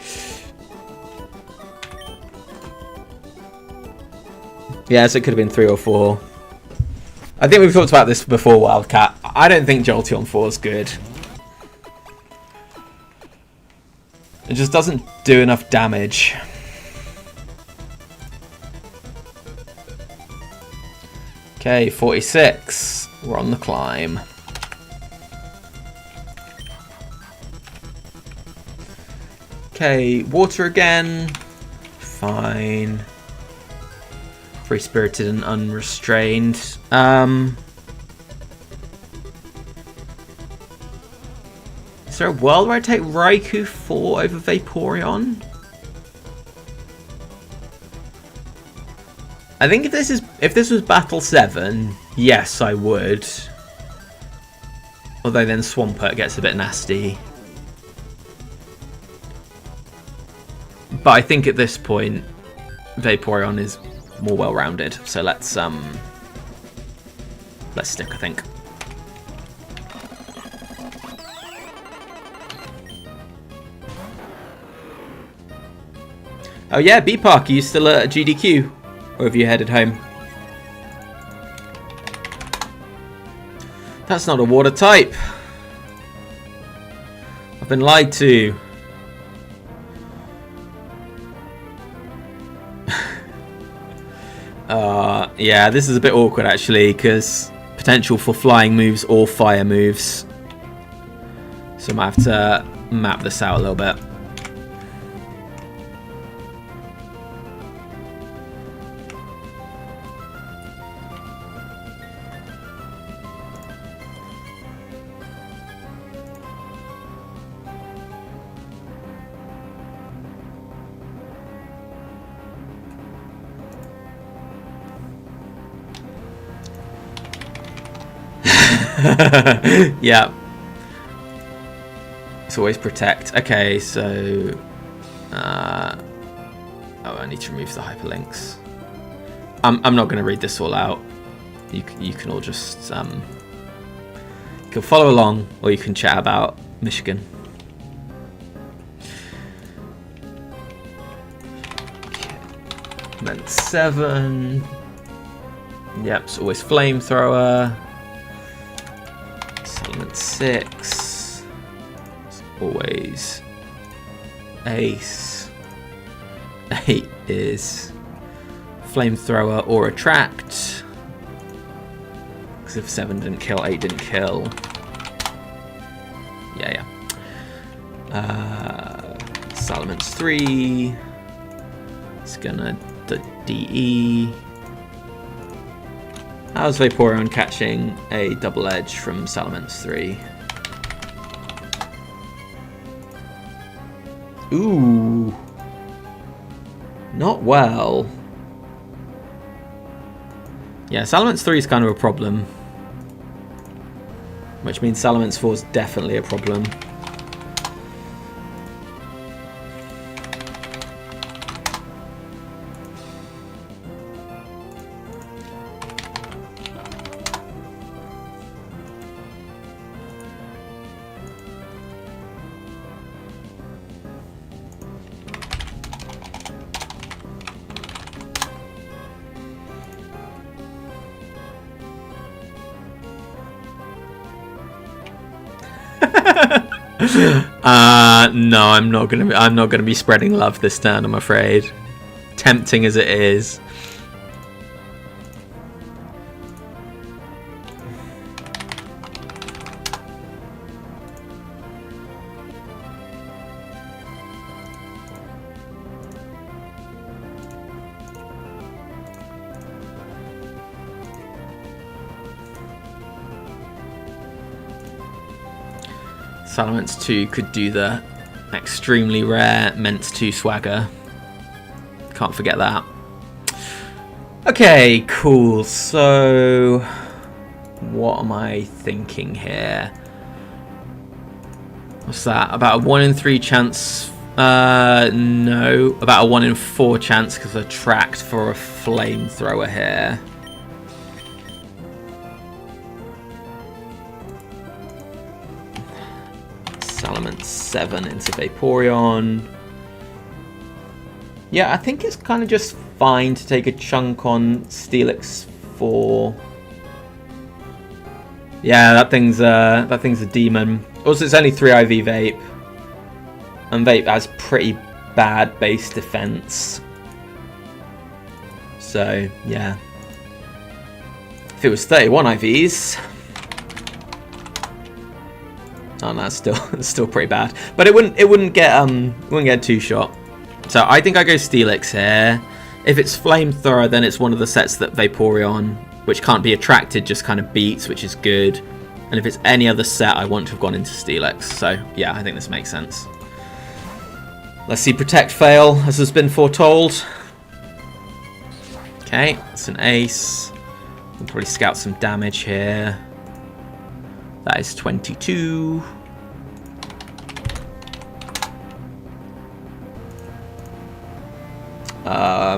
Yeah, so it could have been 3 or 4. I think we've talked about this before, Wildcat. I don't think Jolteon 4 is good. It just doesn't do enough damage. Okay, 46. We're on the climb. Okay, water again. Fine. Free-spirited and unrestrained. Is there a world where I take Raikou 4 over Vaporeon? I think if this was Battle 7, yes, I would. Although then Swampert gets a bit nasty. But I think at this point, Vaporeon is more well-rounded. So let's stick, I think. Oh yeah, B-Park, are you still at GDQ? Or have you headed home? That's not a water type. I've been lied to. Yeah, this is a bit awkward actually, because potential for flying moves or fire moves. So I might have to map this out a little bit. Yeah. It's always protect. Okay, so... oh, I need to remove the hyperlinks. I'm not going to read this all out. You can all just... you can follow along, or you can chat about Michigan. Then 7. Yep, it's always Flamethrower. Element 6. It's always Ace. 8 is Flamethrower or Attract. Because if 7 didn't kill, 8 didn't kill. Yeah. Salamence 3. It's gonna DE. How's Vaporeon catching a double edge from Salamence 3? Ooh. Not well. Yeah, Salamence 3 is kind of a problem. Which means Salamence 4 is definitely a problem. No, I'm not gonna be spreading love this turn, I'm afraid. Tempting as it is. Salamence 2 could do the extremely rare Ments 2 swagger. Can't forget that. Okay, cool. So, what am I thinking here? What's that? About a 1 in 3 chance. No. About a 1 in 4 chance because we're tracked for a flamethrower here. Salamence 7 into Vaporeon. Yeah, I think it's kind of just fine to take a chunk on Steelix 4. Yeah, that thing's a demon. Also, it's only 3 IV Vape, and Vape has pretty bad base defense. So yeah, if it was 31 IVs, oh no, it's still pretty bad. But it wouldn't get a 2-shot. So I think I go Steelix here. If it's Flamethrower, then it's one of the sets that Vaporeon, which can't be attracted, just kind of beats, which is good. And if it's any other set, I want to have gone into Steelix. So yeah, I think this makes sense. Let's see Protect fail, as has been foretold. Okay, it's an ace. We'll probably scout some damage here. That is 22.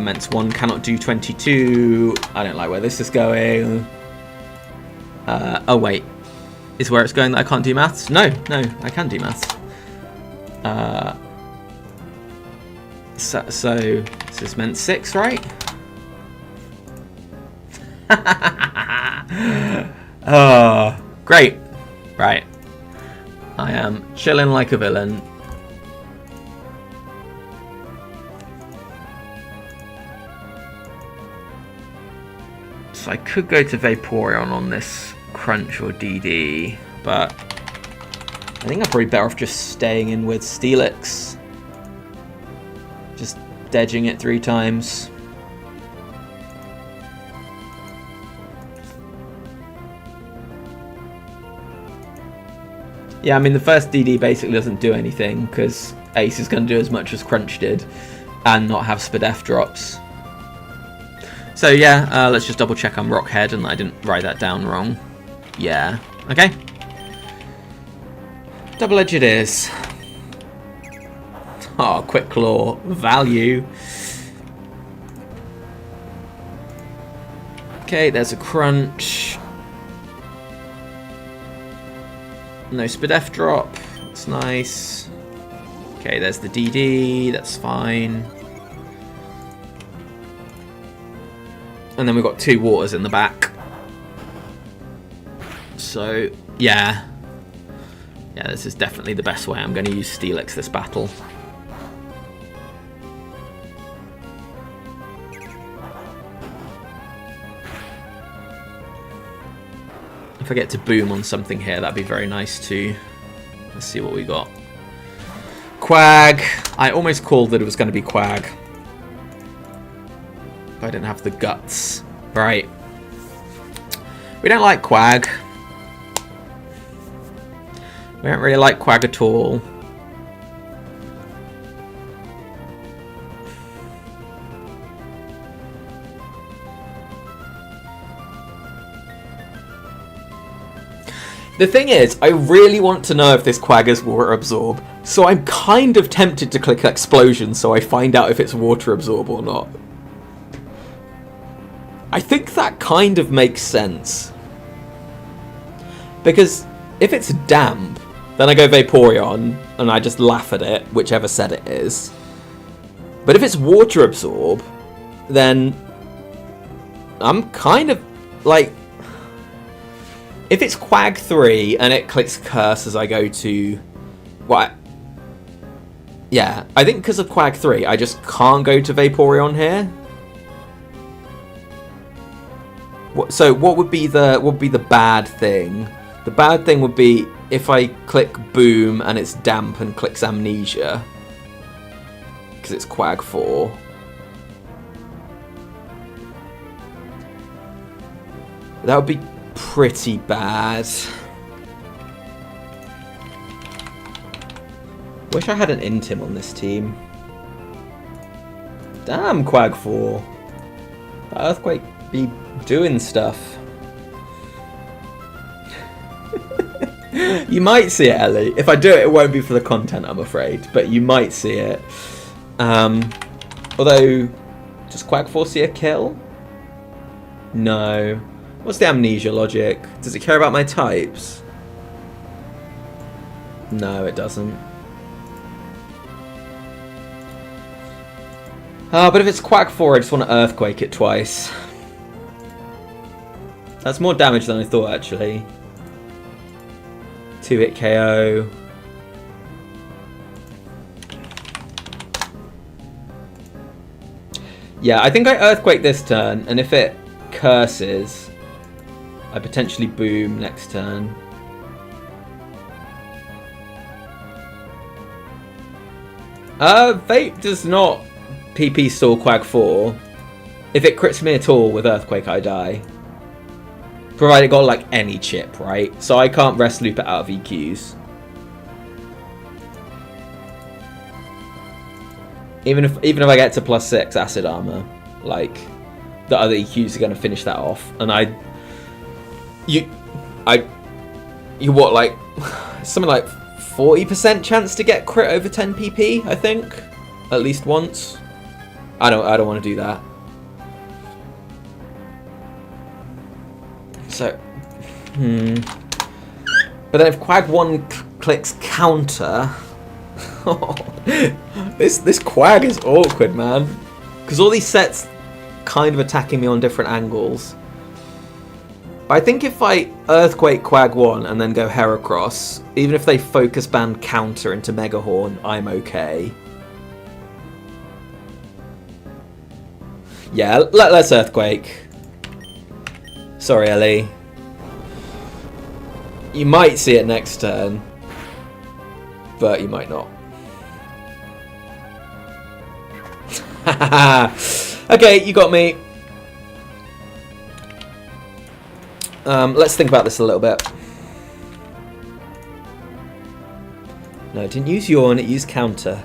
Ments 1 cannot do 22. I don't like where this is going. Oh wait, is where it's going that I can't do maths? No, I can do maths. So this is Ment 6, right? Oh, great. Right. I am chilling like a villain. So I could go to Vaporeon on this Crunch or DD, but I think I'm probably better off just staying in with Steelix. Just dodging it 3 times. Yeah, I mean, the first DD basically doesn't do anything because Ace is going to do as much as Crunch did and not have Spadef drops. So yeah, let's just double check I'm Rockhead and I didn't write that down wrong. Yeah, okay. Double-edged it is. Oh, Quick Claw, value. Okay, there's a Crunch. No Spadef drop, that's nice. Okay, there's the DD, that's fine. And then we've got 2 waters in the back. So, yeah. Yeah, this is definitely the best way. I'm going to use Steelix this battle. If I get to boom on something here, that'd be very nice too. Let's see what we got. Quag. I almost called that it was going to be Quag. I didn't have the guts. Right. We don't like Quag. We don't really like Quag at all. The thing is, I really want to know if this Quag is Water Absorb, so I'm kind of tempted to click Explosion so I find out if it's Water Absorb or not. I think that kind of makes sense. Because if it's damp, then I go Vaporeon and I just laugh at it, whichever set it is. But if it's Water Absorb, then I'm kind of like... If it's Quag 3 and it clicks Curse as I go to... What? Yeah, I think because of Quag 3, I just can't go to Vaporeon here. So what would be the bad thing? The bad thing would be if I click Boom and it's damp and clicks Amnesia. Because it's Quag 4. That would be pretty bad. Wish I had an Intim on this team. Damn, Quag 4. That Earthquake be doing stuff. You might see it, Ellie. If I do it, it won't be for the content, I'm afraid. But you might see it. Although, does Quack 4 see a kill? No. What's the amnesia logic? Does it care about my types? No, it doesn't. But if it's Quack 4, I just want to Earthquake it twice. That's more damage than I thought, actually. 2-hit KO. Yeah, I think I Earthquake this turn, and if it curses, I potentially boom next turn. Vape does not PP stall Quag 4. If it crits me at all with Earthquake, I die. Provided it got like any chip, right? So I can't rest loop it out of EQs. Even if I get to +6 acid armor, like the other EQs are gonna finish that off. And you what, like something like 40% chance to get crit over 10 PP, I think, at least once. I don't want to do that. So, But then if Quag 1 clicks counter, this Quag is awkward, man. Because all these sets kind of attacking me on different angles. But I think if I Earthquake Quag 1 and then go Heracross, even if they focus ban counter into Megahorn, I'm okay. Yeah, let's Earthquake. Sorry, Ellie. You might see it next turn, but you might not. Okay, you got me. Let's think about this a little bit. No, it didn't use Yawn, it used counter.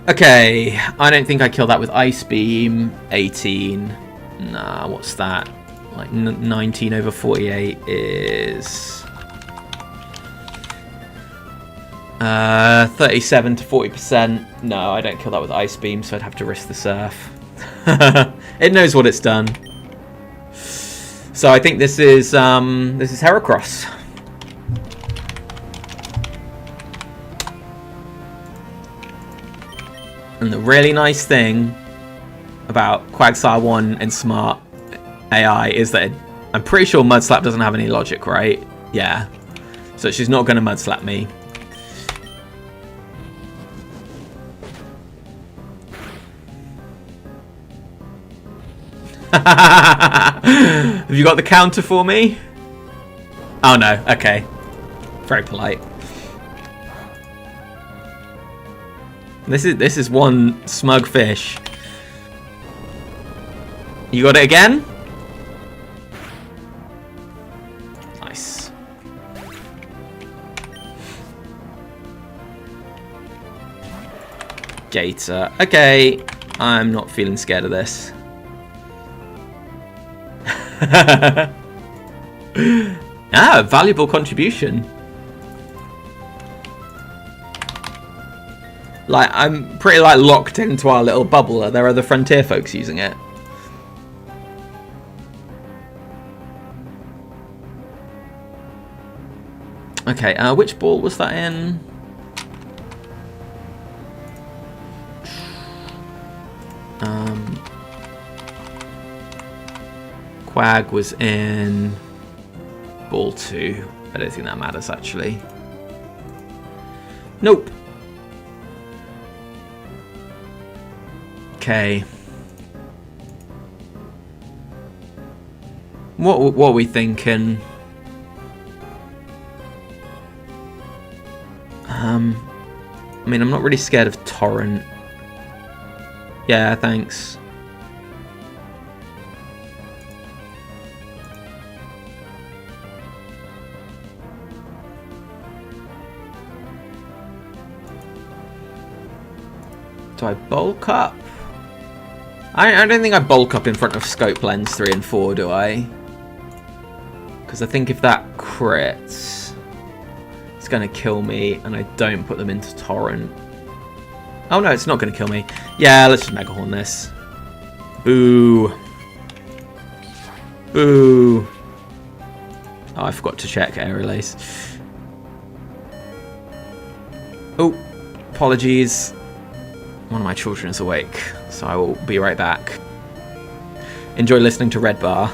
Okay, I don't think I kill that with Ice Beam. 18. Nah, what's that? Like 19 over 48 is 37 to 40%. No, I don't kill that with Ice Beam, so I'd have to risk the Surf. It knows what it's done. So I think this is Heracross. And the really nice thing about Quagsire 1 and Smart AI is that I'm pretty sure Mudslap doesn't have any logic, right? Yeah. So she's not going to Mudslap me. Have you got the counter for me? Oh no, okay. Very polite. This is one smug fish. You got it again? Nice. Gator. Okay, I'm not feeling scared of this. Valuable contribution. Like, I'm pretty like locked into our little bubble. Are there other Frontier folks using it? Okay, which ball was that in? Quag was in ball 2. I don't think that matters, actually. Nope. Okay. What are we thinking? I mean, I'm not really scared of Torrent. Yeah, thanks. Do I bulk up? I don't think I bulk up in front of Scope Lens 3 and 4, do I? Because I think if that crits, it's going to kill me, and I don't put them into Torrent. Oh no, it's not going to kill me. Yeah, let's just Mega Horn this. Boo. Boo. Oh, I forgot to check Air Release. Oh, apologies. One of my children is awake, so I will be right back. Enjoy listening to Red Bar.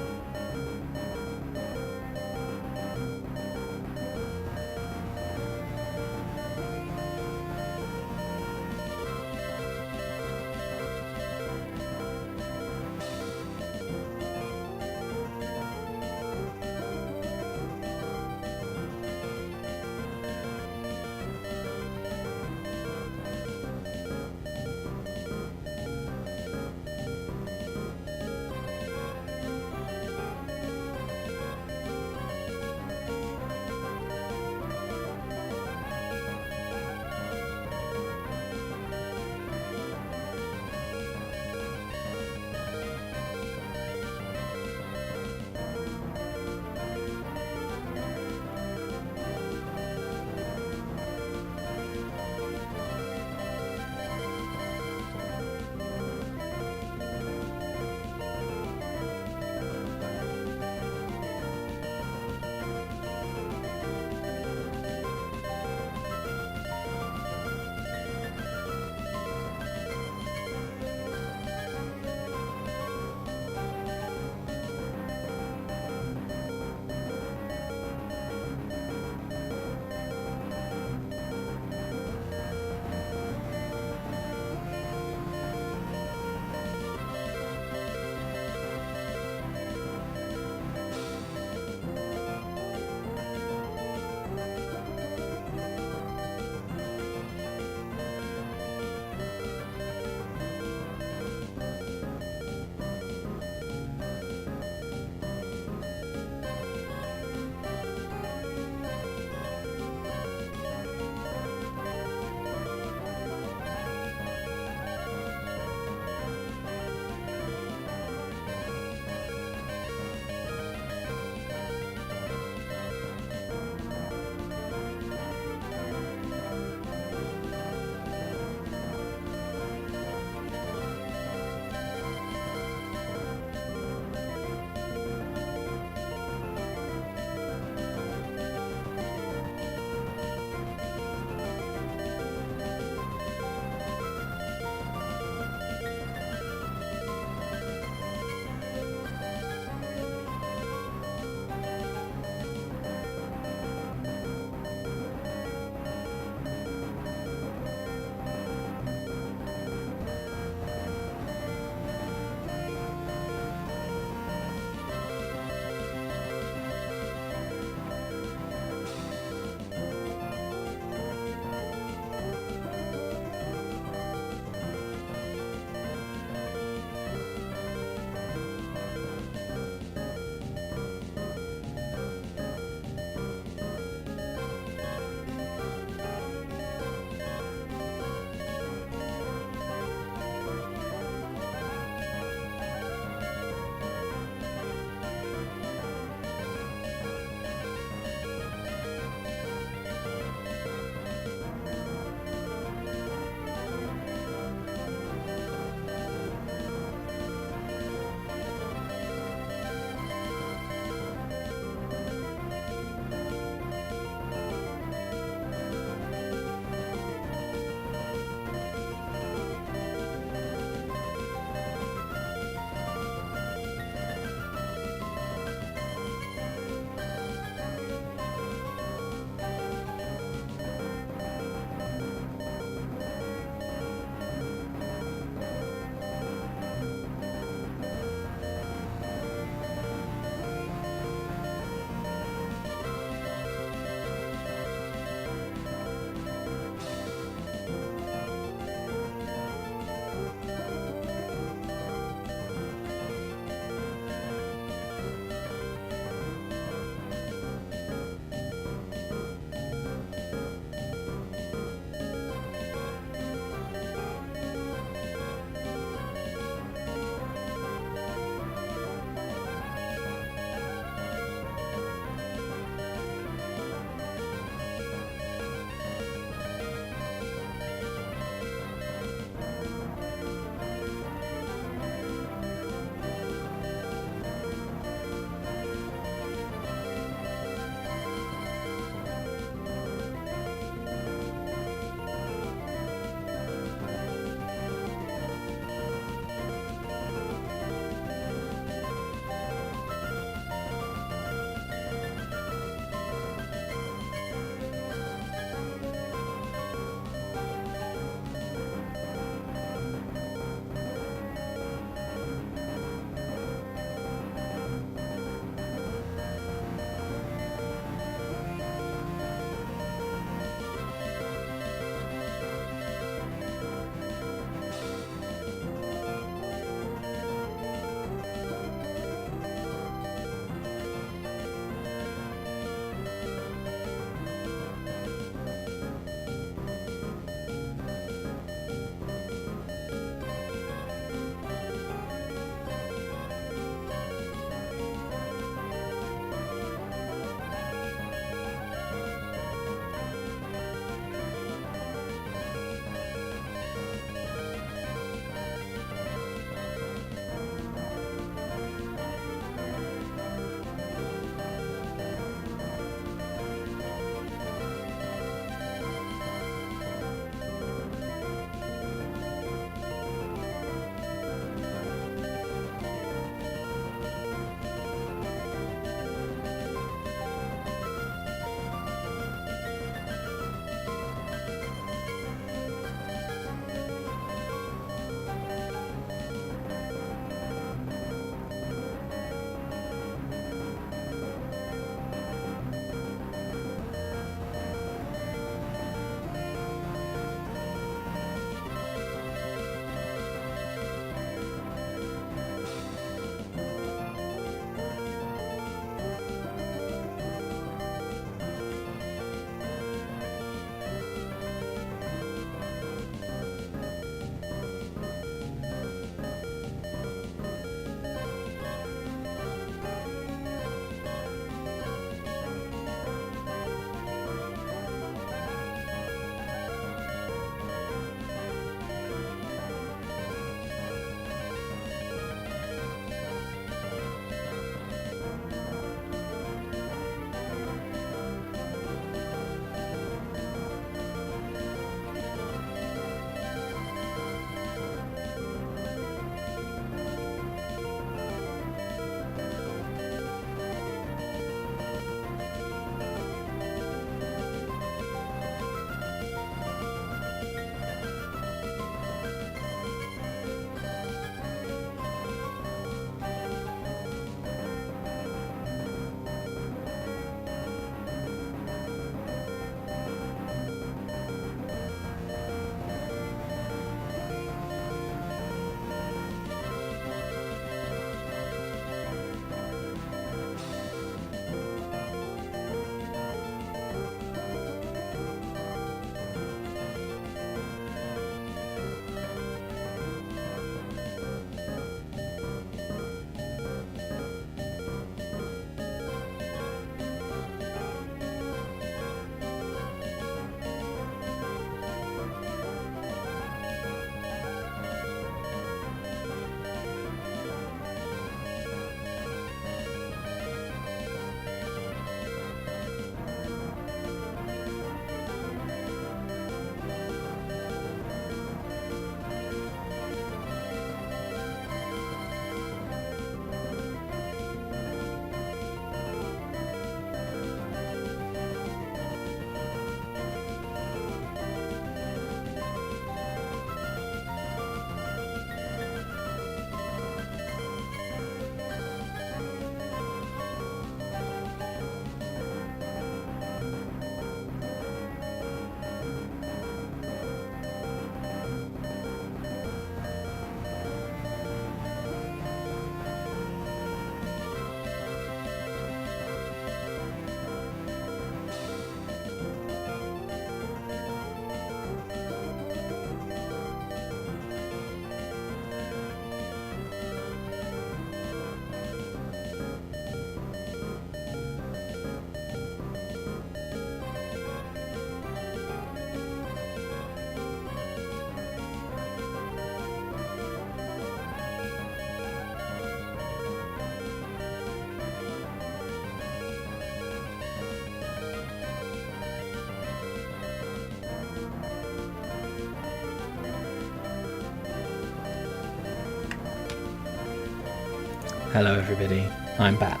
Hello everybody, I'm back.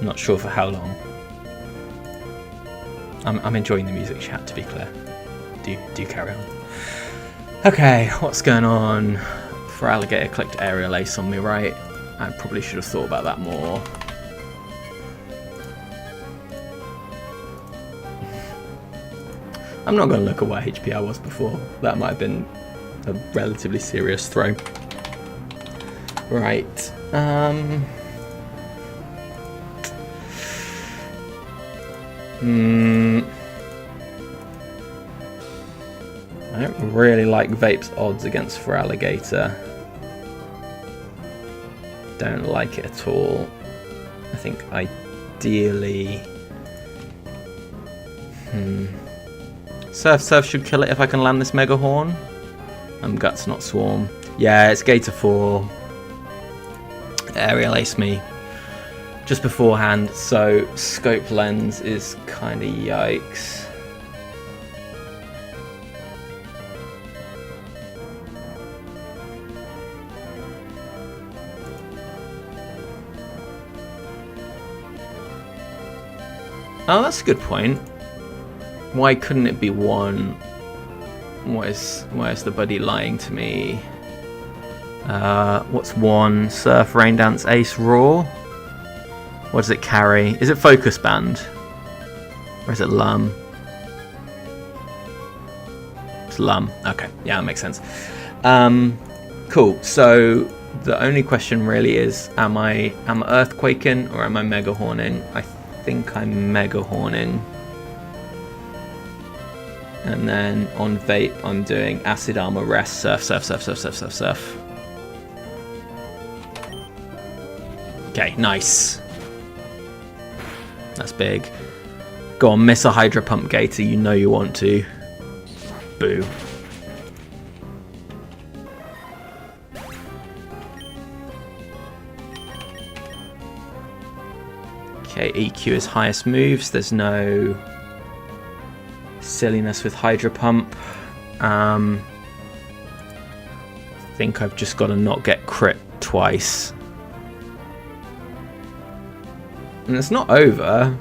Not sure for how long. I'm enjoying the music chat, to be clear. Do carry on. Okay, what's going on? For Alligator clicked aerial ace on me, right? I probably should have thought about that more. I'm not going to look at what HP I was before. That might have been a relatively serious throw. Right. I don't really like Vape's odds against for Alligator. Don't like it at all. I think ideally... Surf should kill it if I can land this Mega Horn. Guts, not Swarm. Yeah, it's Gator 4. Aerial Ace me just beforehand, so Scope Lens is kind of yikes. Oh, that's a good point. Why couldn't it be 1? Why is the buddy lying to me? What's 1? Surf, Rain Dance, Ace, Raw? What does it carry? Is it Focus Band? Or is it Lum? It's Lum. Okay, yeah, that makes sense. Cool, so the only question really is, am I Earthquaking or am I Mega Horning? I think I'm Mega Horning. And then on Vape, I'm doing Acid Armor, Rest, Surf, Surf, Surf, Surf, Surf, Surf, Surf. Okay, nice. That's big. Go on, miss a Hydro Pump Gator, you know you want to. Boo. Okay, EQ is highest moves, there's no silliness with Hydro Pump. I think I've just got to not get crit twice. And it's not over.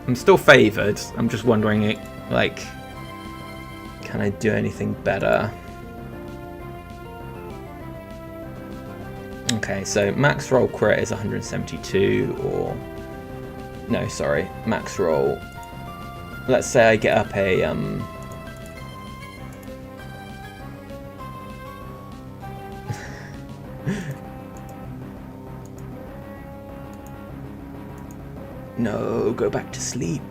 I'm still favoured. I'm just wondering, like, can I do anything better? Okay, so max roll crit is 172, or... No, sorry, max roll... Let's say I get up a No, go back to sleep.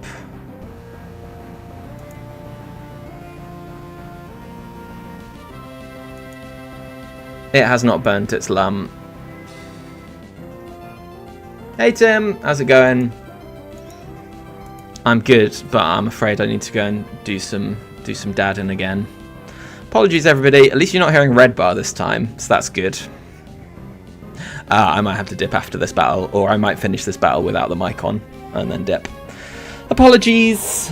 It has not burnt its Lum. Hey Tim, how's it going? I'm good, but I'm afraid I need to go and do some dadding again. Apologies everybody, at least you're not hearing Red Bar this time, so that's good. I might have to dip after this battle, or I might finish this battle without the mic on, and then dip. Apologies.